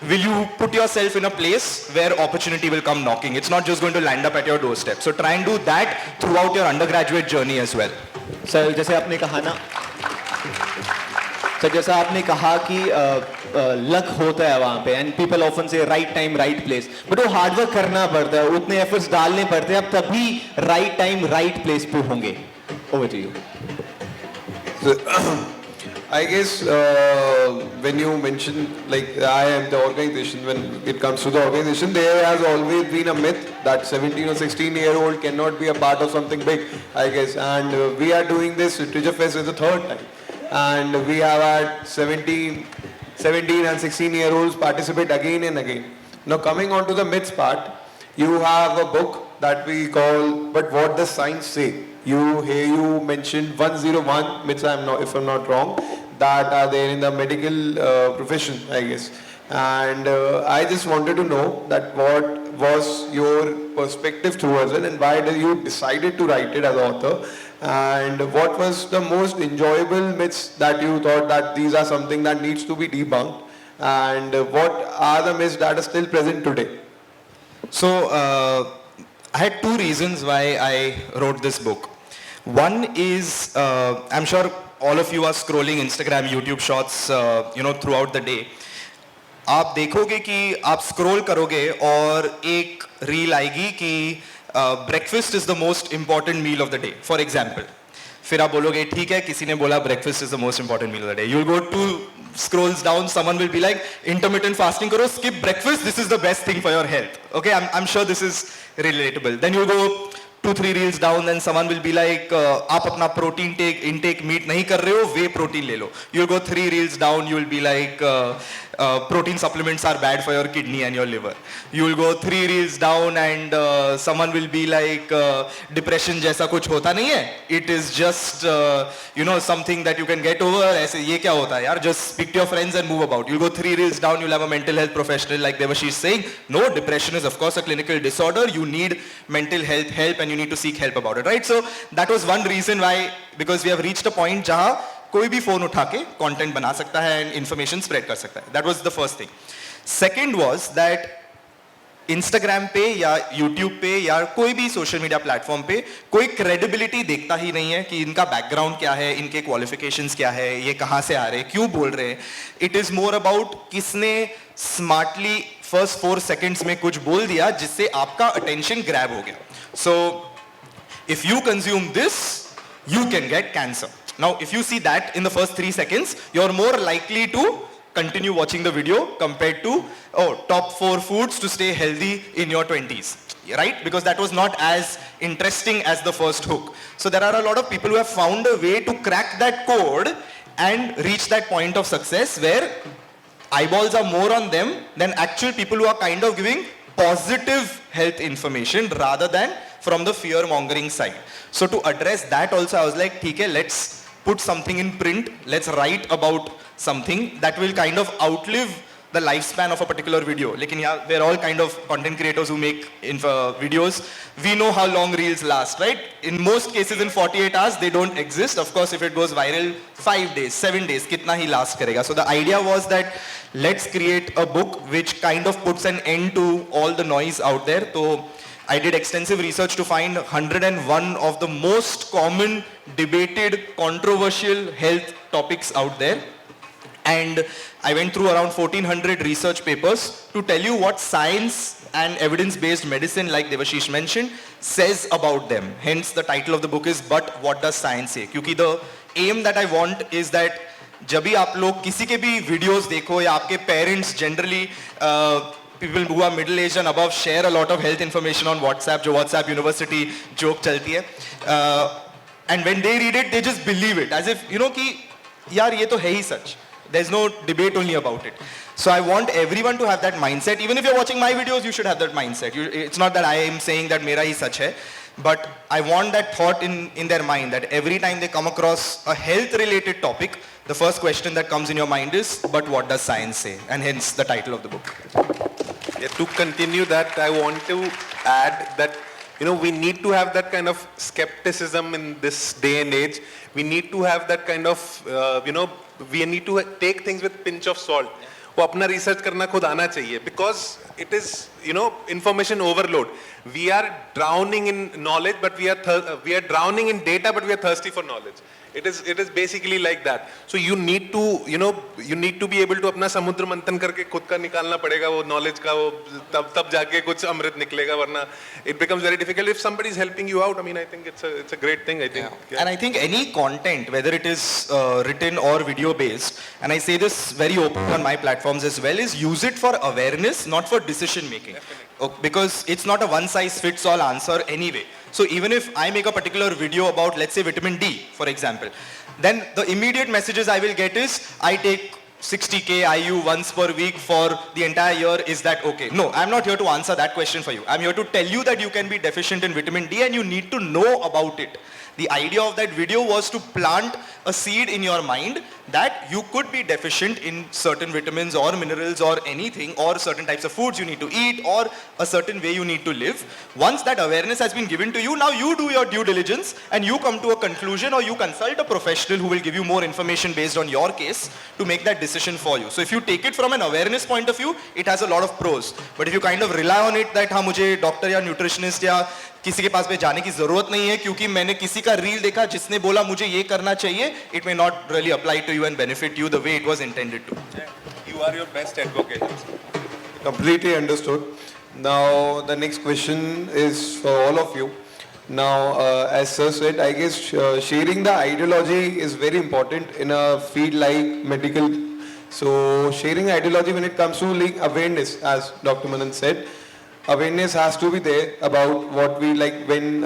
[SPEAKER 3] will you put yourself in a place where opportunity will come knocking. It's not just going to land up at your doorstep. So try and do that throughout your undergraduate journey as well.
[SPEAKER 7] Sir जैसे आपने कहा ना, sir जैसा आपने कहा कि luck होता है वहाँ पे, एंड पीपल ऑफन से right time right place, but वो हार्ड वर्क करना पड़ता है, उतने एफर्ट्स डालने पड़ते हैं, अब तभी राइट टाइम राइट प्लेस पे होंगे. Over to you.
[SPEAKER 1] I guess when you mention like I am the organization, when it comes to the organization, there has always been a myth that 17 or 16-year-old cannot be a part of something big, I guess. And we are doing this Literature Fest for the third time. And we have had 17 and 16-year-olds participate again and again. Now coming on to the myths part, you have a book that we call But What Does Science Say? You mentioned 101 myths, if I'm not wrong. that are there in the medical profession, I guess. And I just wanted to know that what was your perspective towards it and why did you decided to write it as author, and what was the most enjoyable myths that you thought that these are something that needs to be debunked, and what are the myths that are still present today?
[SPEAKER 3] So, I had two reasons why I wrote this book. One is, I'm sure all of you are scrolling Instagram, YouTube shorts, throughout the day. आप देखोगे कि आप scroll करोगे और एक reel आएगी कि breakfast is the most important meal of the day for example. फिर आप बोलोगे ठीक है, किसी ने बोला breakfast is the most important meal of the day. You will go to scrolls down, someone will be like intermittent fasting karo, skip breakfast, this is the best thing for your health. Okay, I'm sure this is relatable. Then you go 2-3 reels down, then someone will be like aap apna protein intake meet nahi kar rahe ho, whey protein le lo. You'll go 3 reels down, you will be like protein supplements are bad for your kidney and your liver. You will go 3 reels down and someone will be like depression jaisa kuch hota nahi hai, it is just something that you can get over. Aise ye kya hota hai yaar, just speak to your friends and move about. You'll go 3 reels down, you'll have a mental health professional like Devashish saying no, depression is of course a clinical disorder, you need mental health help and you need to seek help about it, right? So that was one reason why, because we have reached a point jahan कोई भी phone उठा के content बना सकता है and information spread कर सकता है. That was the first thing. Second was that Instagram पे या यूट्यूब पे या कोई भी सोशल मीडिया प्लेटफॉर्म पे कोई क्रेडिबिलिटी देखता ही नहीं है कि इनका बैकग्राउंड क्या है, इनके क्वालिफिकेशंस क्या है, ये कहाँ से आ रहे हैं, क्यों बोल रहे हैं. इट इज मोर अबाउट किसने स्मार्टली फर्स्ट 4 seconds में कुछ बोल दिया जिससे आपका अटेंशन ग्रैब हो गया. So if you consume this you can get cancer. Now, if you see that in the first 3 seconds, you're more likely to continue watching the video compared to, top 4 foods to stay healthy in your 20s, right? Because that was not as interesting as the first hook. So there are a lot of people who have found a way to crack that code and reach that point of success where eyeballs are more on them than actual people who are kind of giving positive health information rather than from the fear mongering side. So to address that also, I was like, okay, let's put something in print, let's write about something that will kind of outlive the lifespan of a particular video. Lekin yeah, we're all kind of content creators who make videos. We know how long reels last, right? In most cases in 48 hours, they don't exist. Of course, if it goes viral, 5 days, 7 days, kitna hi last karega. So the idea was that let's create a book which kind of puts an end to all the noise out there. So I did extensive research to find 101 of the most common, debated, controversial health topics out there. And I went through around 1400 research papers to tell you what science and evidence-based medicine, like Devashish mentioned, says about them. Hence the title of the book is But What Does Science Say? Because the aim that I want is that जब भी आप लोग किसी के भी videos देखो या आपके parents generally people who are middle aged and above share a lot of health information on WhatsApp, जो WhatsApp University joke चलती है, and when they read it, they just believe it as if कि यार ये तो है ही सच. There's no debate only about it. So I want everyone to have that mindset. Even if you're watching my videos, you should have that mindset. It's not that I am saying that मेरा ही सच है, but I want that thought in their mind that every time they come across a health-related topic, the first question that comes in your mind is, but what does science say? And hence the title of the book.
[SPEAKER 4] Yeah, to continue that, I want to add that we need to have that kind of skepticism in this day and age. We need to have that kind of, we need to take things with pinch of salt. वो अपना research करना खुद आना चाहिए, because it is, information overload. We are drowning in knowledge, but we are drowning in data, but we are thirsty for knowledge. It is basically like that. So you need to, you need to be able to अपना समुद्र मंथन करके खुद का निकालना पड़ेगा वो knowledge का, वो तब जाके कुछ अमृत निकलेगा, वरना it becomes very difficult. If somebody is helping you out, I mean, I think it's a great thing. I think. Yeah.
[SPEAKER 3] And I think any content, whether it is written or video based, and I say this very open on my platforms as well, is use it for awareness, not for decision making. Because it's not a one size fits all answer anyway. So even if I make a particular video about, let's say, vitamin D, for example, then the immediate messages I will get is, I take 60k IU once per week for the entire year. Is that okay? No, I'm not here to answer that question for you. I'm here to tell you that you can be deficient in vitamin D and you need to know about it. The idea of that video was to plant a seed in your mind that you could be deficient in certain vitamins or minerals or anything, or certain types of foods you need to eat, or a certain way you need to live. Once that awareness has been given to you, now you do your due diligence and you come to a conclusion, or you consult a professional who will give you more information based on your case to make that decision for you. So if you take it from an awareness point of view, it has a lot of pros. But if you kind of rely on it that हाँ मुझे doctor या nutritionist या किसी के पास पे जाने की जरूरत नहीं है क्योंकि मैंने किसी का रील देखा जिसने बोला मुझे ये करना चाहिए, it may not really apply to you and benefit you the way it was intended to.
[SPEAKER 4] You are your best advocate.
[SPEAKER 1] Completely understood. Now the next question is for all of you. Now, as Sir said, I guess sharing the ideology is very important in a field like medical. So sharing ideology when it comes to like awareness, as Dr. Manan said, awareness has to be there about what we like. When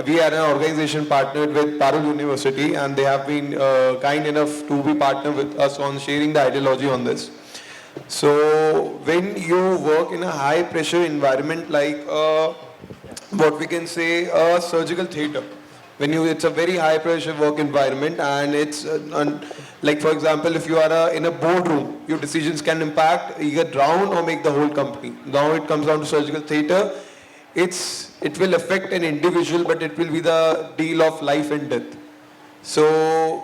[SPEAKER 1] we are an organization partnered with Parul University, and they have been kind enough to be partner with us on sharing the ideology on this. So when you work in a high pressure environment like what we can say a surgical theater, when it's a very high pressure work environment, and it's like for example if you are in a boardroom, your decisions can impact either drown or make the whole company. Now it comes down to surgical theater, it will affect an individual, but it will be the deal of life and death. So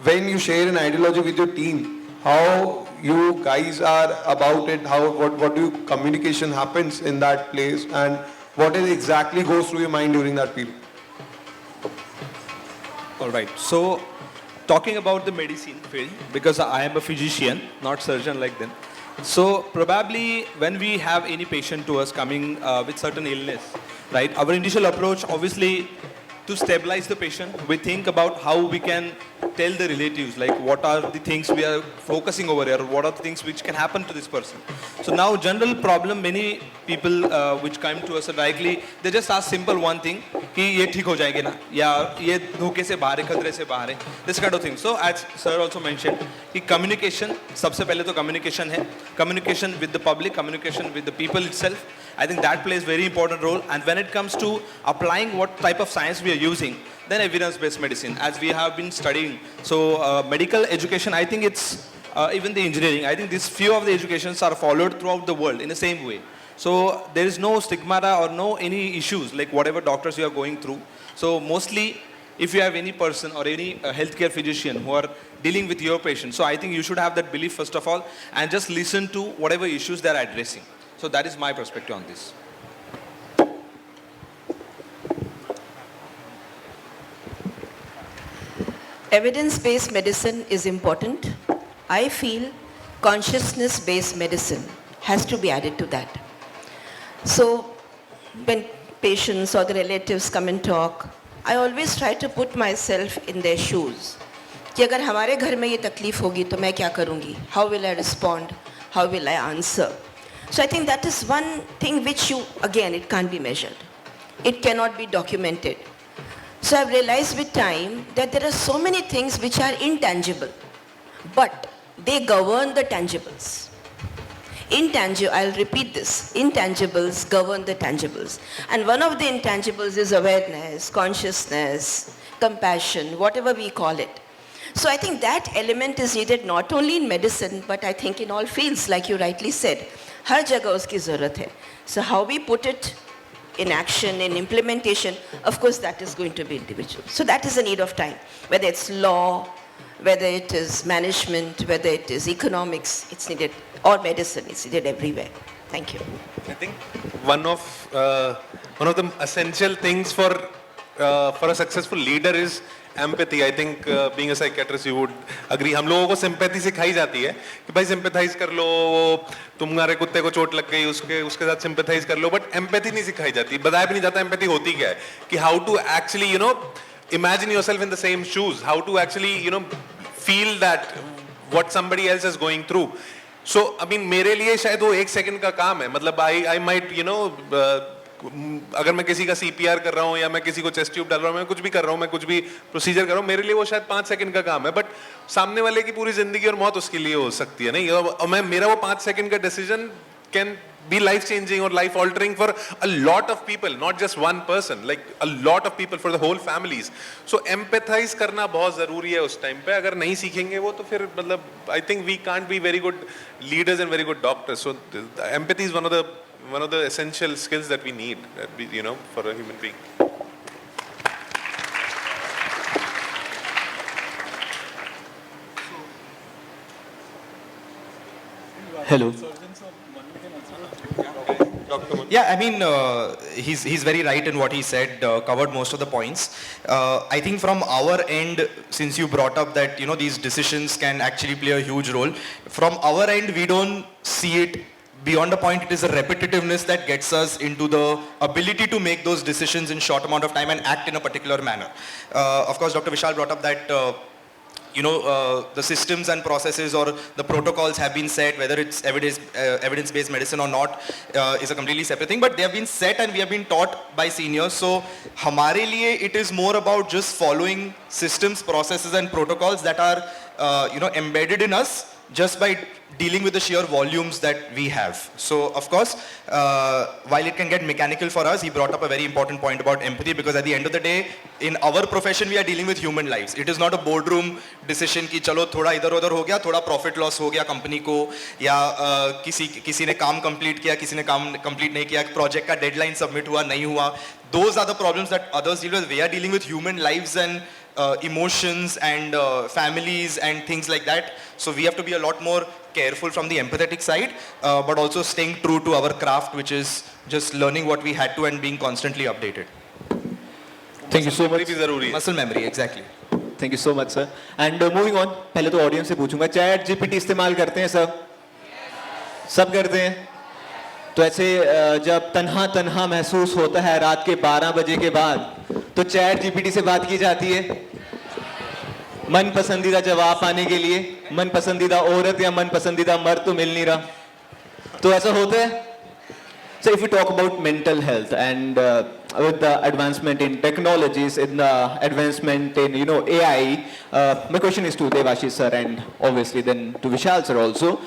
[SPEAKER 1] when you share an ideology with your team, how you guys are about it, what do you communication happens in that place, and what exactly goes through your mind during that period?
[SPEAKER 6] All right. So, talking about the medicine field, because I am a physician, not surgeon like them. So, probably when we have any patient to us coming with certain illness, right? Our initial approach, obviously, to stabilize the patient, we think about how we can tell the relatives, like what are the things we are focusing over here, what are the things which can happen to this person. So now general problem, many people which come to us directly, they just ask simple one thing, कि ये ठीक हो जाएंगे ना, या ये धोखे से बाहर है, खतरे से बाहर है, this kind of thing. So as sir also mentioned, कि communication, सबसे पहले तो communication है, communication with the public, communication with the people itself. I think that plays very important role. And when it comes to applying what type of science we are using, then evidence-based medicine, as we have been studying. So medical education, I think it's even the engineering. I think these few of the educations are followed throughout the world in the same way. So there is no stigmata or no any issues like whatever doctors you are going through. So mostly, if you have any person or any healthcare physician who are dealing with your patient, so I think you should have that belief first of all, and just listen to whatever issues they are addressing. So that is my perspective on this.
[SPEAKER 2] Evidence-based medicine is important. I feel consciousness-based medicine has to be added to that. So when patients or the relatives come and talk, I always try to put myself in their shoes. कि अगर हमारे घर में ये तकलीफ होगी तो मैं क्या करूँगी? How will I respond? How will I answer? So I think that is one thing which again, it can't be measured. It cannot be documented. So I've realized with time that there are so many things which are intangible, but they govern the tangibles. I'll repeat this, intangibles govern the tangibles. And one of the intangibles is awareness, consciousness, compassion, whatever we call it. So I think that element is needed not only in medicine, but I think in all fields, like you rightly said. हर जगह उसकी ज़रूरत है. So how we put it in action, in implementation, of course that is going to be individual. So that is a need of time. Whether it's law, whether it is management, whether it is economics, it's needed, or medicine, it's needed everywhere. Thank you.
[SPEAKER 4] I think one of the essential things for a successful leader is empathy. I think being a psychiatrist, you would agree. हम लोगों को sympathy सिखाई जाती है कि भाई sympathize कर लो, तुम्हारे कुत्ते को चोट लग गई, उसके साथ sympathize कर लो, but empathy नहीं सिखाई जाती, बताया भी नहीं जाता empathy होती क्या है, कि how to actually imagine yourself in the same shoes, how to actually feel that what somebody else is going through. So I mean मेरे लिए शायद वो 1 सेकंड का काम है, मतलब I might अगर मैं किसी का CPR कर रहा हूँ या मैं किसी को चेस्ट ट्यूब डाल रहा हूँ, मैं कुछ भी कर रहा हूँ, मैं कुछ भी प्रोसीजर कर रहा हूँ, मेरे लिए वो शायद 5 सेकंड का काम है, बट सामने वाले की पूरी जिंदगी और मौत उसके लिए हो सकती है नहीं, और मैं मेरा वो 5 सेकंड का decision can be life changing or life altering for a lot of people, not just one person, like a lot of people, for the whole families. So empathize करना बहुत ज़रूरी है उस time पे. अगर नहीं सीखेंगे वो तो फिर मतलब I think we can't be very good leaders and very good doctors. So empathy is one of the essential skills that we need, for a human being.
[SPEAKER 7] Hello.
[SPEAKER 3] Yeah, I mean, he's very right in what he said, covered most of the points. I think from our end, since you brought up that, these decisions can actually play a huge role, from our end, we don't see it beyond the point. It is a repetitiveness that gets us into the ability to make those decisions in short amount of time and act in a particular manner. Of course, Dr. Vishal brought up that the systems and processes or the protocols have been set, whether it's evidence-based medicine or not, is a completely separate thing. But they have been set and we have been taught by seniors. So, हमारे लिए it is more about just following systems, processes, and protocols that are, embedded in us just by dealing with the sheer volumes that we have. So, of course, while it can get mechanical for us, he brought up a very important point about empathy, because at the end of the day, in our profession, we are dealing with human lives. It is not a boardroom decision कि चलो थोड़ा इधर उधर हो गया, थोड़ा profit loss हो गया कंपनी को, या किसी ने काम complete किया, किसी ने काम complete नहीं किया, project का deadline submit हुआ नहीं हुआ. Those are the problems that others deal with. We are dealing with human lives and emotions and families and things like that. So we have to be a lot more careful from the empathetic side, but also staying true to our craft, which is just learning what we had to and being constantly updated.
[SPEAKER 7] Thank you so much.
[SPEAKER 3] Muscle memory, exactly.
[SPEAKER 7] Thank you so much, sir. And moving on, पहले तो audience से पूछूंगा, chat GPT इस्तेमाल करते हैं सब? सब करते हैं? तो ऐसे जब तन्हा महसूस होता है रात के 12 बजे के बाद, तो चैट जीपीटी से बात की जाती है मन पसंदीदा जवाब पाने के लिए, मन पसंदीदा औरत या मन पसंदीदा मर्द तो मिल नहीं रहा, तो ऐसा होता है. So if we talk about mental health and with the advancement in technologies, in the advancement in AI, my question is to Devashish sir and obviously then to Vishal sir also.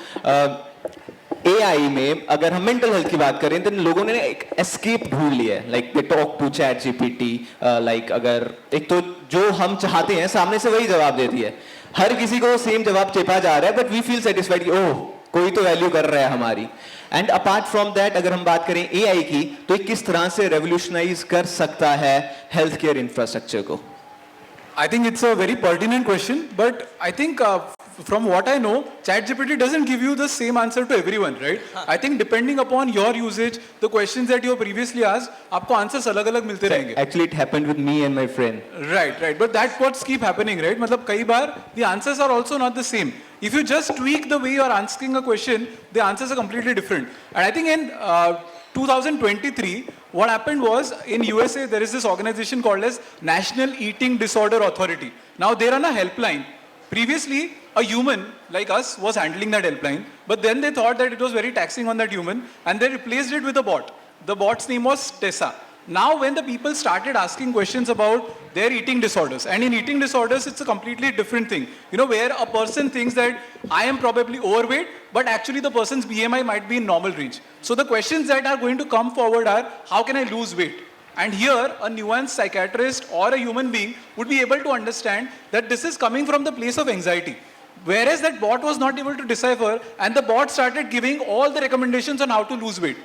[SPEAKER 7] AI में अगर हम mental health की बात करें, तो लोगों ने एक escape ढूंढ लिया है, like they talk to chat GPT, like अगर एक तो जो हम चाहते हैं सामने से वही जवाब देती है, हर किसी को सेम जवाब चेपा जा रहा है, but we feel satisfied कि ओह कोई तो वैल्यू कर रहा है हमारी. एंड अपार्ट फ्रॉम दैट अगर हम बात करें AI की, तो किस तरह से रेवोल्यूशनाइज कर सकता है हेल्थ केयर इंफ्रास्ट्रक्चर को?
[SPEAKER 5] I think it's a very pertinent question, but I think from what I know, ChatGPT doesn't give you the same answer to everyone, right? I think depending upon your usage, the questions that you previously asked, आपको answers अलग-अलग मिलते रहेंगे.
[SPEAKER 7] Actually, it happened with me and my friend.
[SPEAKER 5] Right. But that's what's keep happening, right? मतलब कई बार the answers are also not the same. If you just tweak the way you're asking a question, the answers are completely different. And I think in 2023, what happened was in USA there is this organization called as National Eating Disorder Authority. Now they're on a helpline. Previously, a human like us was handling that helpline, but then they thought that it was very taxing on that human, and they replaced it with a bot. The bot's name was Tessa. Now when the people started asking questions about their eating disorders, and in eating disorders it's a completely different thing, where a person thinks that I am probably overweight, but actually the person's BMI might be in normal range. So the questions that are going to come forward are, how can I lose weight? And here a nuanced psychiatrist or a human being would be able to understand that this is coming from the place of anxiety. Whereas that bot was not able to decipher, and the bot started giving all the recommendations on how to lose weight.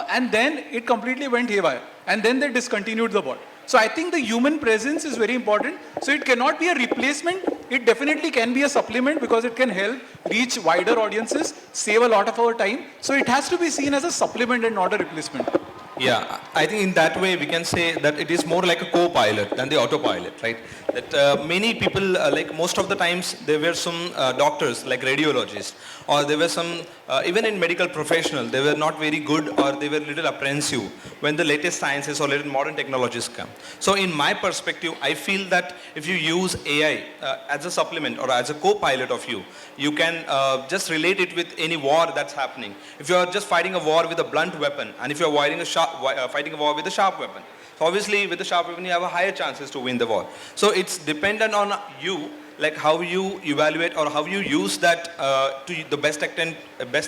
[SPEAKER 5] And then it completely went haywire. And then they discontinued the bot. So I think the human presence is very important. So it cannot be a replacement. It definitely can be a supplement because it can help reach wider audiences, save a lot of our time. So it has to be seen as a supplement and not a replacement.
[SPEAKER 6] Yeah, I think in that way we can say that it is more like a co-pilot than the autopilot, right? That many people, like most of the times, there were some doctors like radiologists, or there were some, even in medical professional, they were not very good, or they were little apprehensive when the latest sciences or little modern technologies come. So in my perspective, I feel that if you use AI as a supplement or as a co-pilot of you, you can just relate it with any war that's happening. If you are just fighting a war with a blunt weapon, and if you are fighting a war with a sharp weapon, so obviously with the sharp weapon you have a higher chances to win the war. So it's dependent on you like how you evaluate or how you use that to the best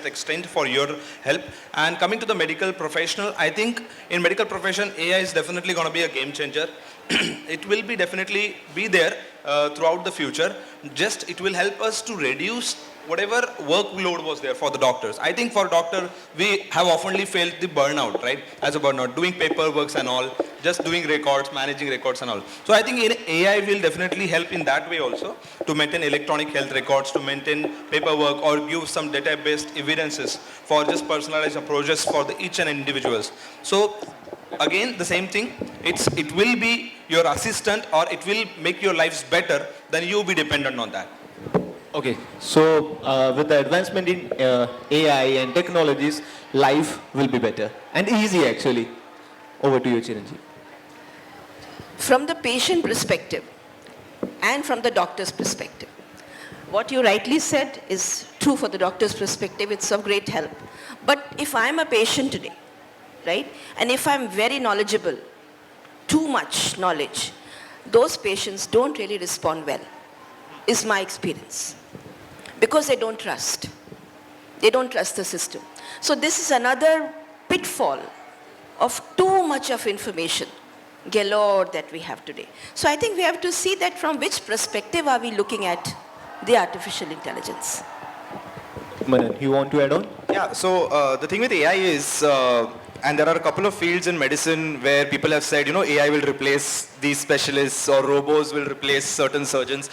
[SPEAKER 6] extent for your help. And coming to the medical professional, I think in medical profession, AI is definitely going to be a game changer. It will be definitely be there throughout the future. Just it will help us to reduce whatever workload was there for the doctors. I think for doctor, we have oftenly felt the burnout, right? As a burnout, doing paperwork and all, just doing records, managing records and all. So I think AI will definitely help in that way also to maintain electronic health records, to maintain paperwork or give some data-based evidences for just personalized approaches for each and individuals. So again, the same thing, it will be your assistant or it will make your lives better than you be dependent on that.
[SPEAKER 7] Okay, so with the advancement in AI and technologies, life will be better and easy actually. Over to you, Chiranjeev.
[SPEAKER 2] From the patient perspective and from the doctor's perspective, what you rightly said is true for the doctor's perspective. It's of great help. But if I'm a patient today, right, and if I'm very knowledgeable, too much knowledge, those patients don't really respond well, is my experience. Because they don't trust. They don't trust the system. So this is another pitfall of too much of information galore that we have today. So I think we have to see that from which perspective are we looking at the artificial intelligence.
[SPEAKER 7] Manan, you want to add on?
[SPEAKER 3] Yeah, so the thing with AI is, and there are a couple of fields in medicine where people have said, AI will replace these specialists or robots will replace certain surgeons.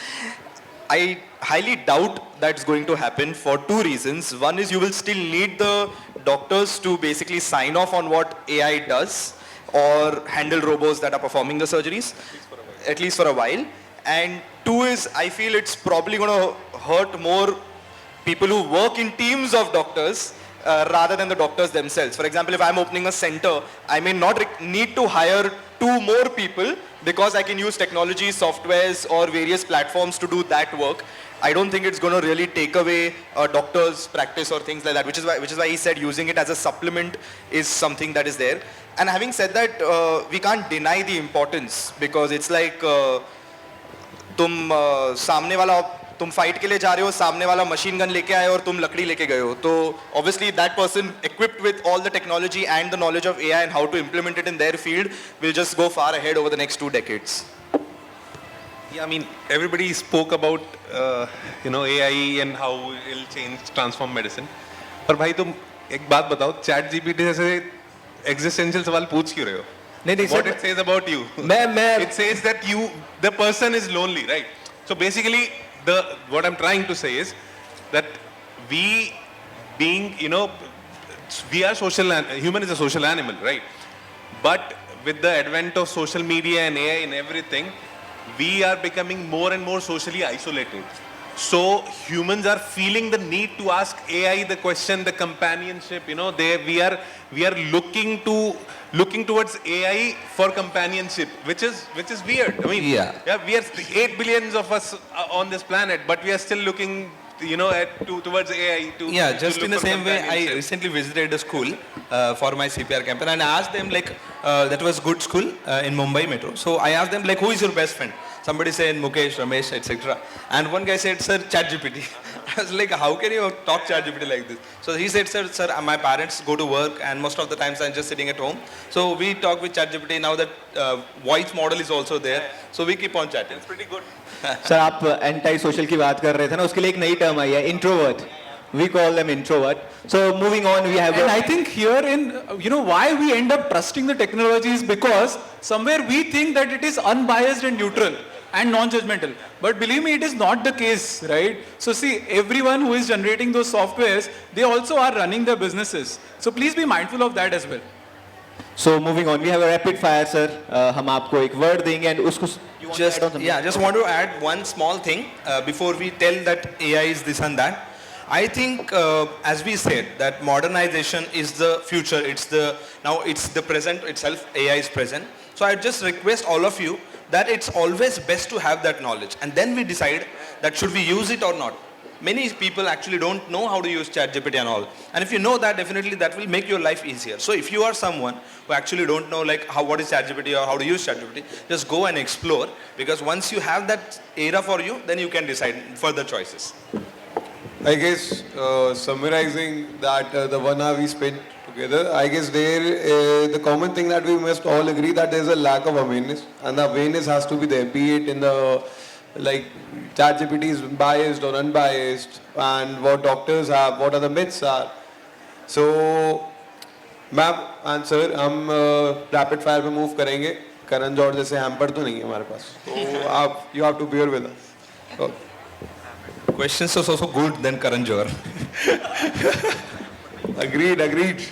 [SPEAKER 3] I highly doubt that's going to happen for two reasons. One is you will still need the doctors to basically sign off on what AI does or handle robots that are performing the surgeries, at least for a while. And two is I feel it's probably going to hurt more people who work in teams of doctors rather than the doctors themselves. For example, if I'm opening a center, I may not need to hire 2 more people because I can use technology, softwares or various platforms to do that work. I don't think it's going to really take away a doctor's practice or things like that, which is why he said using it as a supplement is something that is there. And having said that, we can't deny the importance because it's like तुम fight के लिए जा रहे हो, सामने वाला machine gun लेके आए और तुम लकड़ी लेके गए हो, तो obviously that person equipped with all the technology and the knowledge of AI and how to implement it in their field will just go far ahead over the next 2 decades.
[SPEAKER 4] Yeah, I mean, everybody spoke about AI and how it'll transform medicine. पर भाई तुम एक बात बताओ, chat GPT से existential सवाल पूछ क्यों रहे हो?
[SPEAKER 7] नहीं,
[SPEAKER 4] What it says about you? It says that the person is lonely, right? So basically, what I'm trying to say is that we being, we are human is a social animal, right? But with the advent of social media and AI and everything, we are becoming more and more socially isolated. So humans are feeling the need to ask AI the question, the companionship, we are looking towards AI for companionship, which is weird. I mean, yeah, we are 8 billions of us on this planet, but we are still looking, towards AI.
[SPEAKER 6] Just in the same way, I recently visited a school for my CPR campaign, and I asked them that was good school in Mumbai Metro. So I asked them who is your best friend? Somebody said Mukesh, Ramesh, etc. And one guy said, sir, ChatGPT. I was like, how can you talk ChatGPT like this? So he said, sir, my parents go to work and most of the times I'm just sitting at home. So we talk with ChatGPT. Now that voice model is also there. So we keep on chatting. It's pretty good.
[SPEAKER 7] Sir, आप anti-social की बात कर रहे थे ना, उसके लिए एक नई term आई है, introvert. We call them introvert. So moving on, we have.
[SPEAKER 5] And I think herein, why we end up trusting the technology is because somewhere we think that it is unbiased and neutral and non-judgmental. But believe me, it is not the case, right? So see, everyone who is generating those softwares, they also are running their businesses. So please be mindful of that as well.
[SPEAKER 7] So moving on, we have a rapid fire, sir. हम आपको एक word देंगे and उसको.
[SPEAKER 6] Just want to add one small thing before we tell that AI is this and that. I think, as we said, that modernization is the future. Now it's the present itself. AI is present. So I just request all of you that it's always best to have that knowledge, and then we decide that should we use it or not. many people actually don't know how to use ChatGPT and all. And if you know that, definitely that will make your life easier. So if you are someone who actually don't know like what is ChatGPT or how to use ChatGPT, just go and explore, because once you have that era for you, then you can decide further choices.
[SPEAKER 1] I guess summarizing that the 1 hour we spent together, I guess the common thing that we must all agree that there is a lack of awareness, and the awareness has to be there, be it in the like ChatGPT is biased or unbiased, and what doctors have, what are the myths are. So, ma'am and sir, हम rapid fire पे move करेंगे. करण जौहर जैसे hamper तो नहीं है हमारे पास. तो आप you have to bear with us. Okay.
[SPEAKER 6] Questions are also good than Karan Johar.
[SPEAKER 1] Agreed.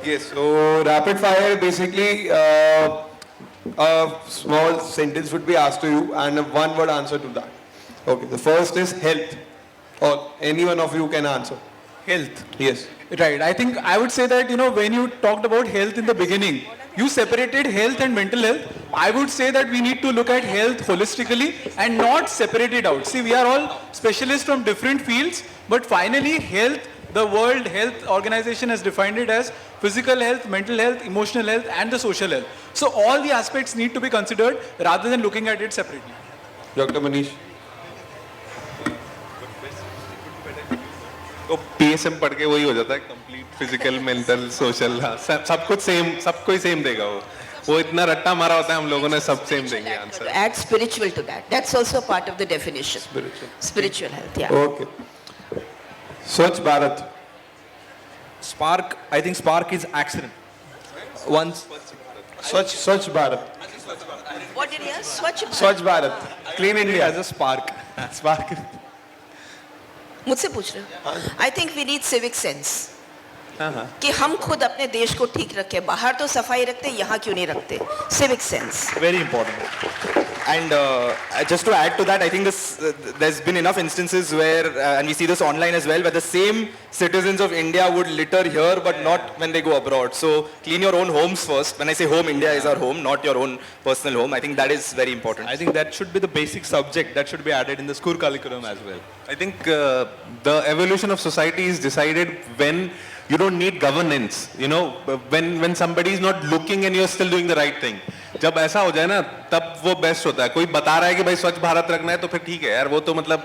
[SPEAKER 1] Yes, so rapid fire basically a small sentence would be asked to you and a one word answer to that. Okay, the first is health, or any one of you can answer.
[SPEAKER 5] Health.
[SPEAKER 1] Yes.
[SPEAKER 5] Right. I think I would say that, when you talked about health in the beginning, you separated health and mental health. I would say that we need to look at health holistically and not separate it out. See, we are all specialists from different fields, but finally health, the World Health Organization has defined it as physical health, mental health, emotional health, and the social health. So all the aspects need to be considered rather than looking at it separately.
[SPEAKER 1] Dr. Manish.
[SPEAKER 4] तो PSM पढ़ के वही हो जाता है, complete physical mental social, सब कुछ same, सबको ही सेम देगा वो इतना रट्टा मारा होता है हम लोगों ने, सब सेम देंगे answer.
[SPEAKER 2] Add spiritual to that. That's also part of the definition. Spiritual health, yeah.
[SPEAKER 1] Okay. Swachh Bharat.
[SPEAKER 6] Spark, I think spark is accident. Once.
[SPEAKER 1] Swachh Bharat.
[SPEAKER 2] What did you hear?
[SPEAKER 1] Swachh Bharat. Clean India.
[SPEAKER 6] As a spark.
[SPEAKER 1] Spark.
[SPEAKER 2] मुझसे पूछ रहे हो? I think we need civic sense. कि हम खुद अपने देश को ठीक रखें. बाहर तो सफाई रखते, यहाँ क्यों नहीं रखते? Civic sense.
[SPEAKER 6] Very important.
[SPEAKER 3] And just to add to that, I think there's been enough instances where, and we see this online as well, where the same citizens of India would litter here, but not when they go abroad. So clean your own homes first. When I say home, India is our home, not your own personal home. I think that is very important.
[SPEAKER 6] I think that should be the basic subject that should be added in the school curriculum as well.
[SPEAKER 4] I think the evolution of society is decided when you don't need governance, when somebody is not looking and you're still doing the right thing. जब ऐसा हो जाए ना, तब वो best होता है. कोई बता रहा है कि भाई स्वच्छ भारत रखना है, तो फिर ठीक है यार, वो तो मतलब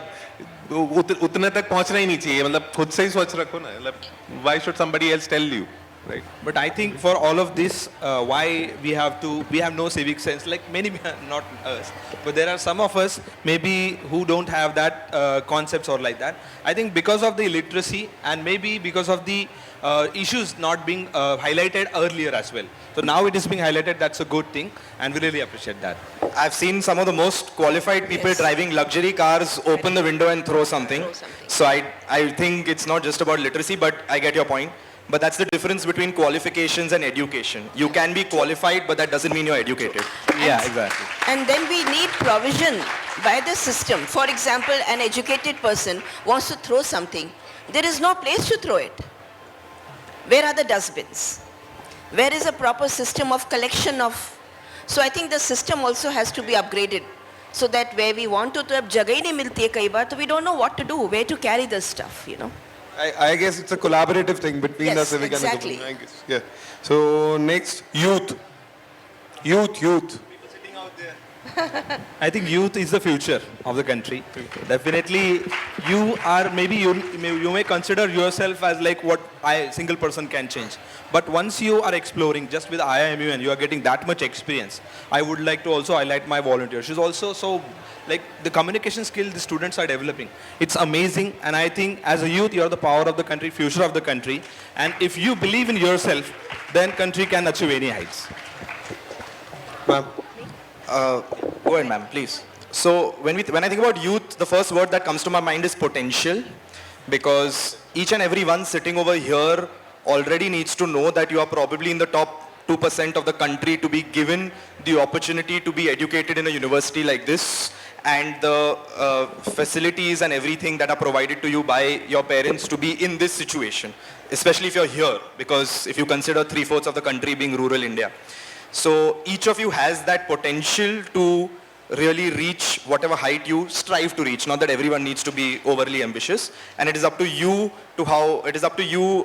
[SPEAKER 4] उतने तक पहुंचना ही नहीं चाहिए. मतलब खुद से ही स्वच्छ रखो ना. मतलब why should somebody else tell you, right?
[SPEAKER 6] But I think for all of this, why we have no civic sense, like many, not us, but there are some of us maybe who don't have that concepts or like that. I think because of the illiteracy and maybe because of the issues not being highlighted earlier as well. So now it is being highlighted, that's a good thing, and we really appreciate that.
[SPEAKER 3] I've seen some of the most qualified people driving luxury cars open the window and throw something. So I think it's not just about literacy, but I get your point. But that's the difference between qualifications and education. You can be qualified, but that doesn't mean you're educated.
[SPEAKER 6] Yeah, exactly.
[SPEAKER 2] And then we need provision by the system. For example, an educated person wants to throw something. There is no place to throw it. Where are the dustbins? Where is a proper system of collection of? So I think the system also has to be upgraded, so that where we want to throw, जगह ही नहीं मिलती है कई बार, तो we don't know what to do, where to carry the stuff,
[SPEAKER 1] I guess it's a collaborative thing between the civic and the government. I guess. Yeah. So next, youth.
[SPEAKER 6] I think youth is the future of the country. Definitely, you may consider yourself as like what single person can change. But once you are exploring just with I.I.M.U.N, you are getting that much experience. I would like to also highlight my volunteer. She's also so like the communication skill the students are developing. It's amazing, and I think as a youth, you are the power of the country, future of the country. And if you believe in yourself, then country can achieve any heights.
[SPEAKER 1] Ma'am.
[SPEAKER 3] Go ahead, ma'am, please. So when I think about youth, the first word that comes to my mind is potential, because each and every one sitting over here already needs to know that you are probably in the top 2% of the country to be given the opportunity to be educated in a university like this, and the facilities and everything that are provided to you by your parents to be in this situation, especially if you're here, because if you consider 3/4 of the country being rural India. So each of you has that potential to really reach whatever height you strive to reach. Not that everyone needs to be overly ambitious, and it is up to you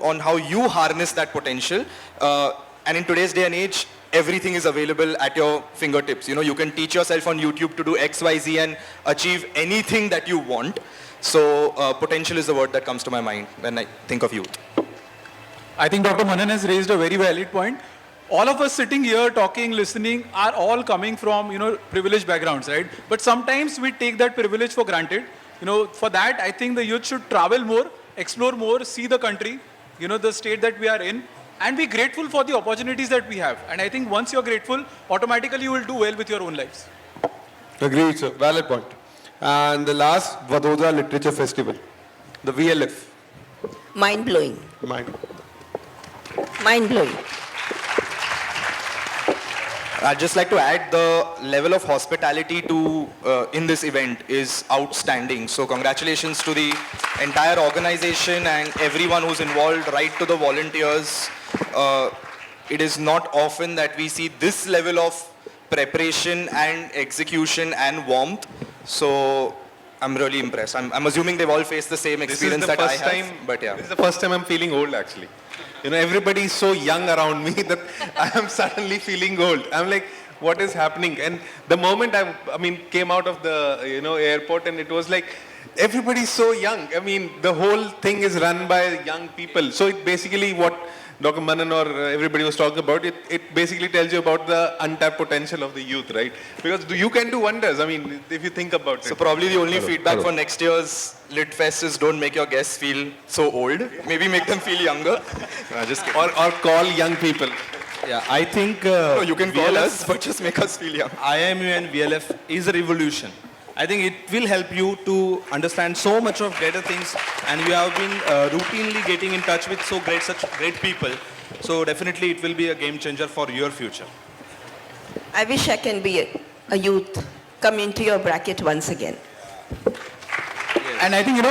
[SPEAKER 3] on how you harness that potential. And in today's day and age, everything is available at your fingertips. You know, you can teach yourself on YouTube to do X, Y, Z and achieve anything that you want. So potential is the word that comes to my mind when I think of youth.
[SPEAKER 5] I think Dr. Manan has raised a very valid point. All of us sitting here talking, listening are all coming from, privileged backgrounds, right? But sometimes we take that privilege for granted. For that, I think the youth should travel more, explore more, see the country, the state that we are in, and be grateful for the opportunities that we have. And I think once you're grateful, automatically you will do well with your own lives.
[SPEAKER 1] Agreed, sir. Valid point. And the last, Vadodara Literature Festival, the VLF.
[SPEAKER 2] Mind-blowing.
[SPEAKER 1] Mind.
[SPEAKER 2] Mind-blowing.
[SPEAKER 3] I'd just like to add the level of hospitality in this event is outstanding. So congratulations to the entire organization and everyone who's involved, right to the volunteers. It is not often that we see this level of preparation and execution and warmth. So I'm really impressed. I'm assuming they've all faced the same experience that I have. But yeah.
[SPEAKER 4] This is the first time I'm feeling old actually. Everybody is so young around me that I am suddenly feeling old. I'm like, what is happening? And the moment I came out of the, airport, and it was like, everybody's so young. The whole thing is run by young people. So it basically what Dr. Manan or everybody was talking about, it basically tells you about the untapped potential of the youth, right? Because you can do wonders, if you think about it.
[SPEAKER 3] So probably the only feedback for next year's Lit Fest is don't make your guests feel so old. Maybe make them feel younger.
[SPEAKER 4] Just or call young people.
[SPEAKER 6] Yeah, I think
[SPEAKER 3] no, you can call us, but just make us feel young.
[SPEAKER 6] I.I.M.U.N. VLF is a revolution. I think it will help you to understand so much of greater things, and you have been routinely getting in touch with such great people. So definitely it will be a game changer for your future.
[SPEAKER 2] I wish I can be a youth. Come into your bracket once again.
[SPEAKER 5] And I think,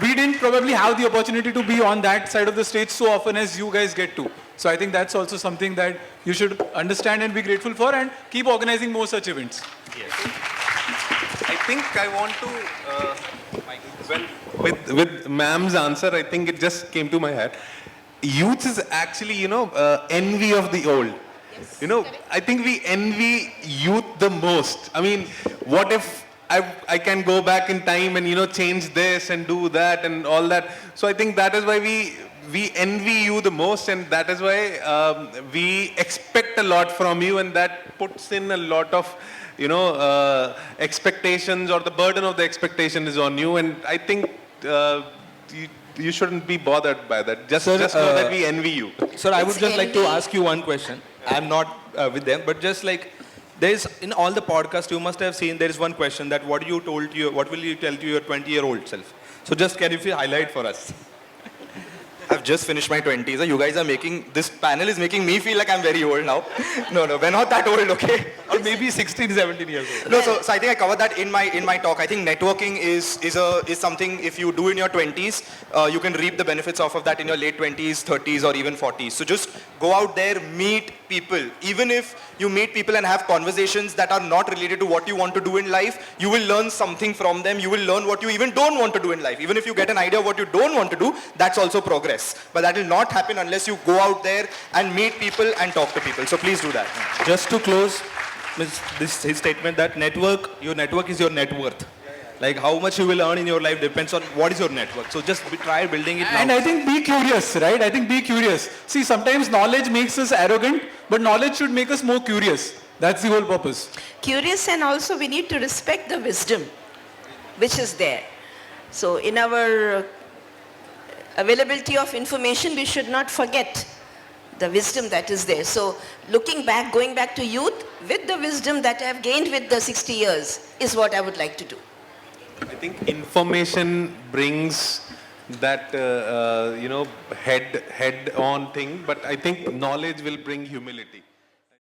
[SPEAKER 5] we didn't probably have the opportunity to be on that side of the stage so often as you guys get to. So I think that's also something that you should understand and be grateful for, and keep organizing more such events.
[SPEAKER 4] Yes. I think I want to, with ma'am's answer, I think it just came to my head. Youth is actually, envy of the old. Yes. I think we envy youth the most. What if I can go back in time and, change this and do that and all that. So I think that is why we envy you the most, and that is why we expect a lot from you, and that puts in a lot of expectations, or the burden of the expectation is on you, and I think you shouldn't be bothered by that. Just know that we envy you.
[SPEAKER 6] Sir, I would just like to ask you one question. I'm not with them, but just like there's in all the podcasts you must have seen, there is one question that what will you tell to your 20-year-old self? So just can you highlight for us?
[SPEAKER 3] I've just finished my 20s. You guys are this panel is making me feel like I'm very old now. No, we're not that old, okay?
[SPEAKER 6] Or maybe 16, 17 years old.
[SPEAKER 3] No, so I think I covered that in my talk. I think networking is something, if you do in your 20s, you can reap the benefits off of that in your late 20s, 30s, or even 40s. So just go out there, meet people. Even if you meet people and have conversations that are not related to what you want to do in life, you will learn something from them. You will learn what you even don't want to do in life. Even if you get an idea of what you don't want to do, that's also progress. But that will not happen unless you go out there and meet people and talk to people. So please do that.
[SPEAKER 6] Just to close his statement that your network is your net worth. Like how much you will earn in your life depends on what is your network. So just try building it now.
[SPEAKER 5] And I think be curious, right? I think be curious. See, sometimes knowledge makes us arrogant, but knowledge should make us more curious. That's the whole purpose.
[SPEAKER 2] Curious, and also we need to respect the wisdom which is there. So in our availability of information, we should not forget the wisdom that is there. So going back to youth with the wisdom that I have gained with the 60 years is what I would like to do.
[SPEAKER 4] I think information brings that, head-on thing, but I think knowledge will bring humility.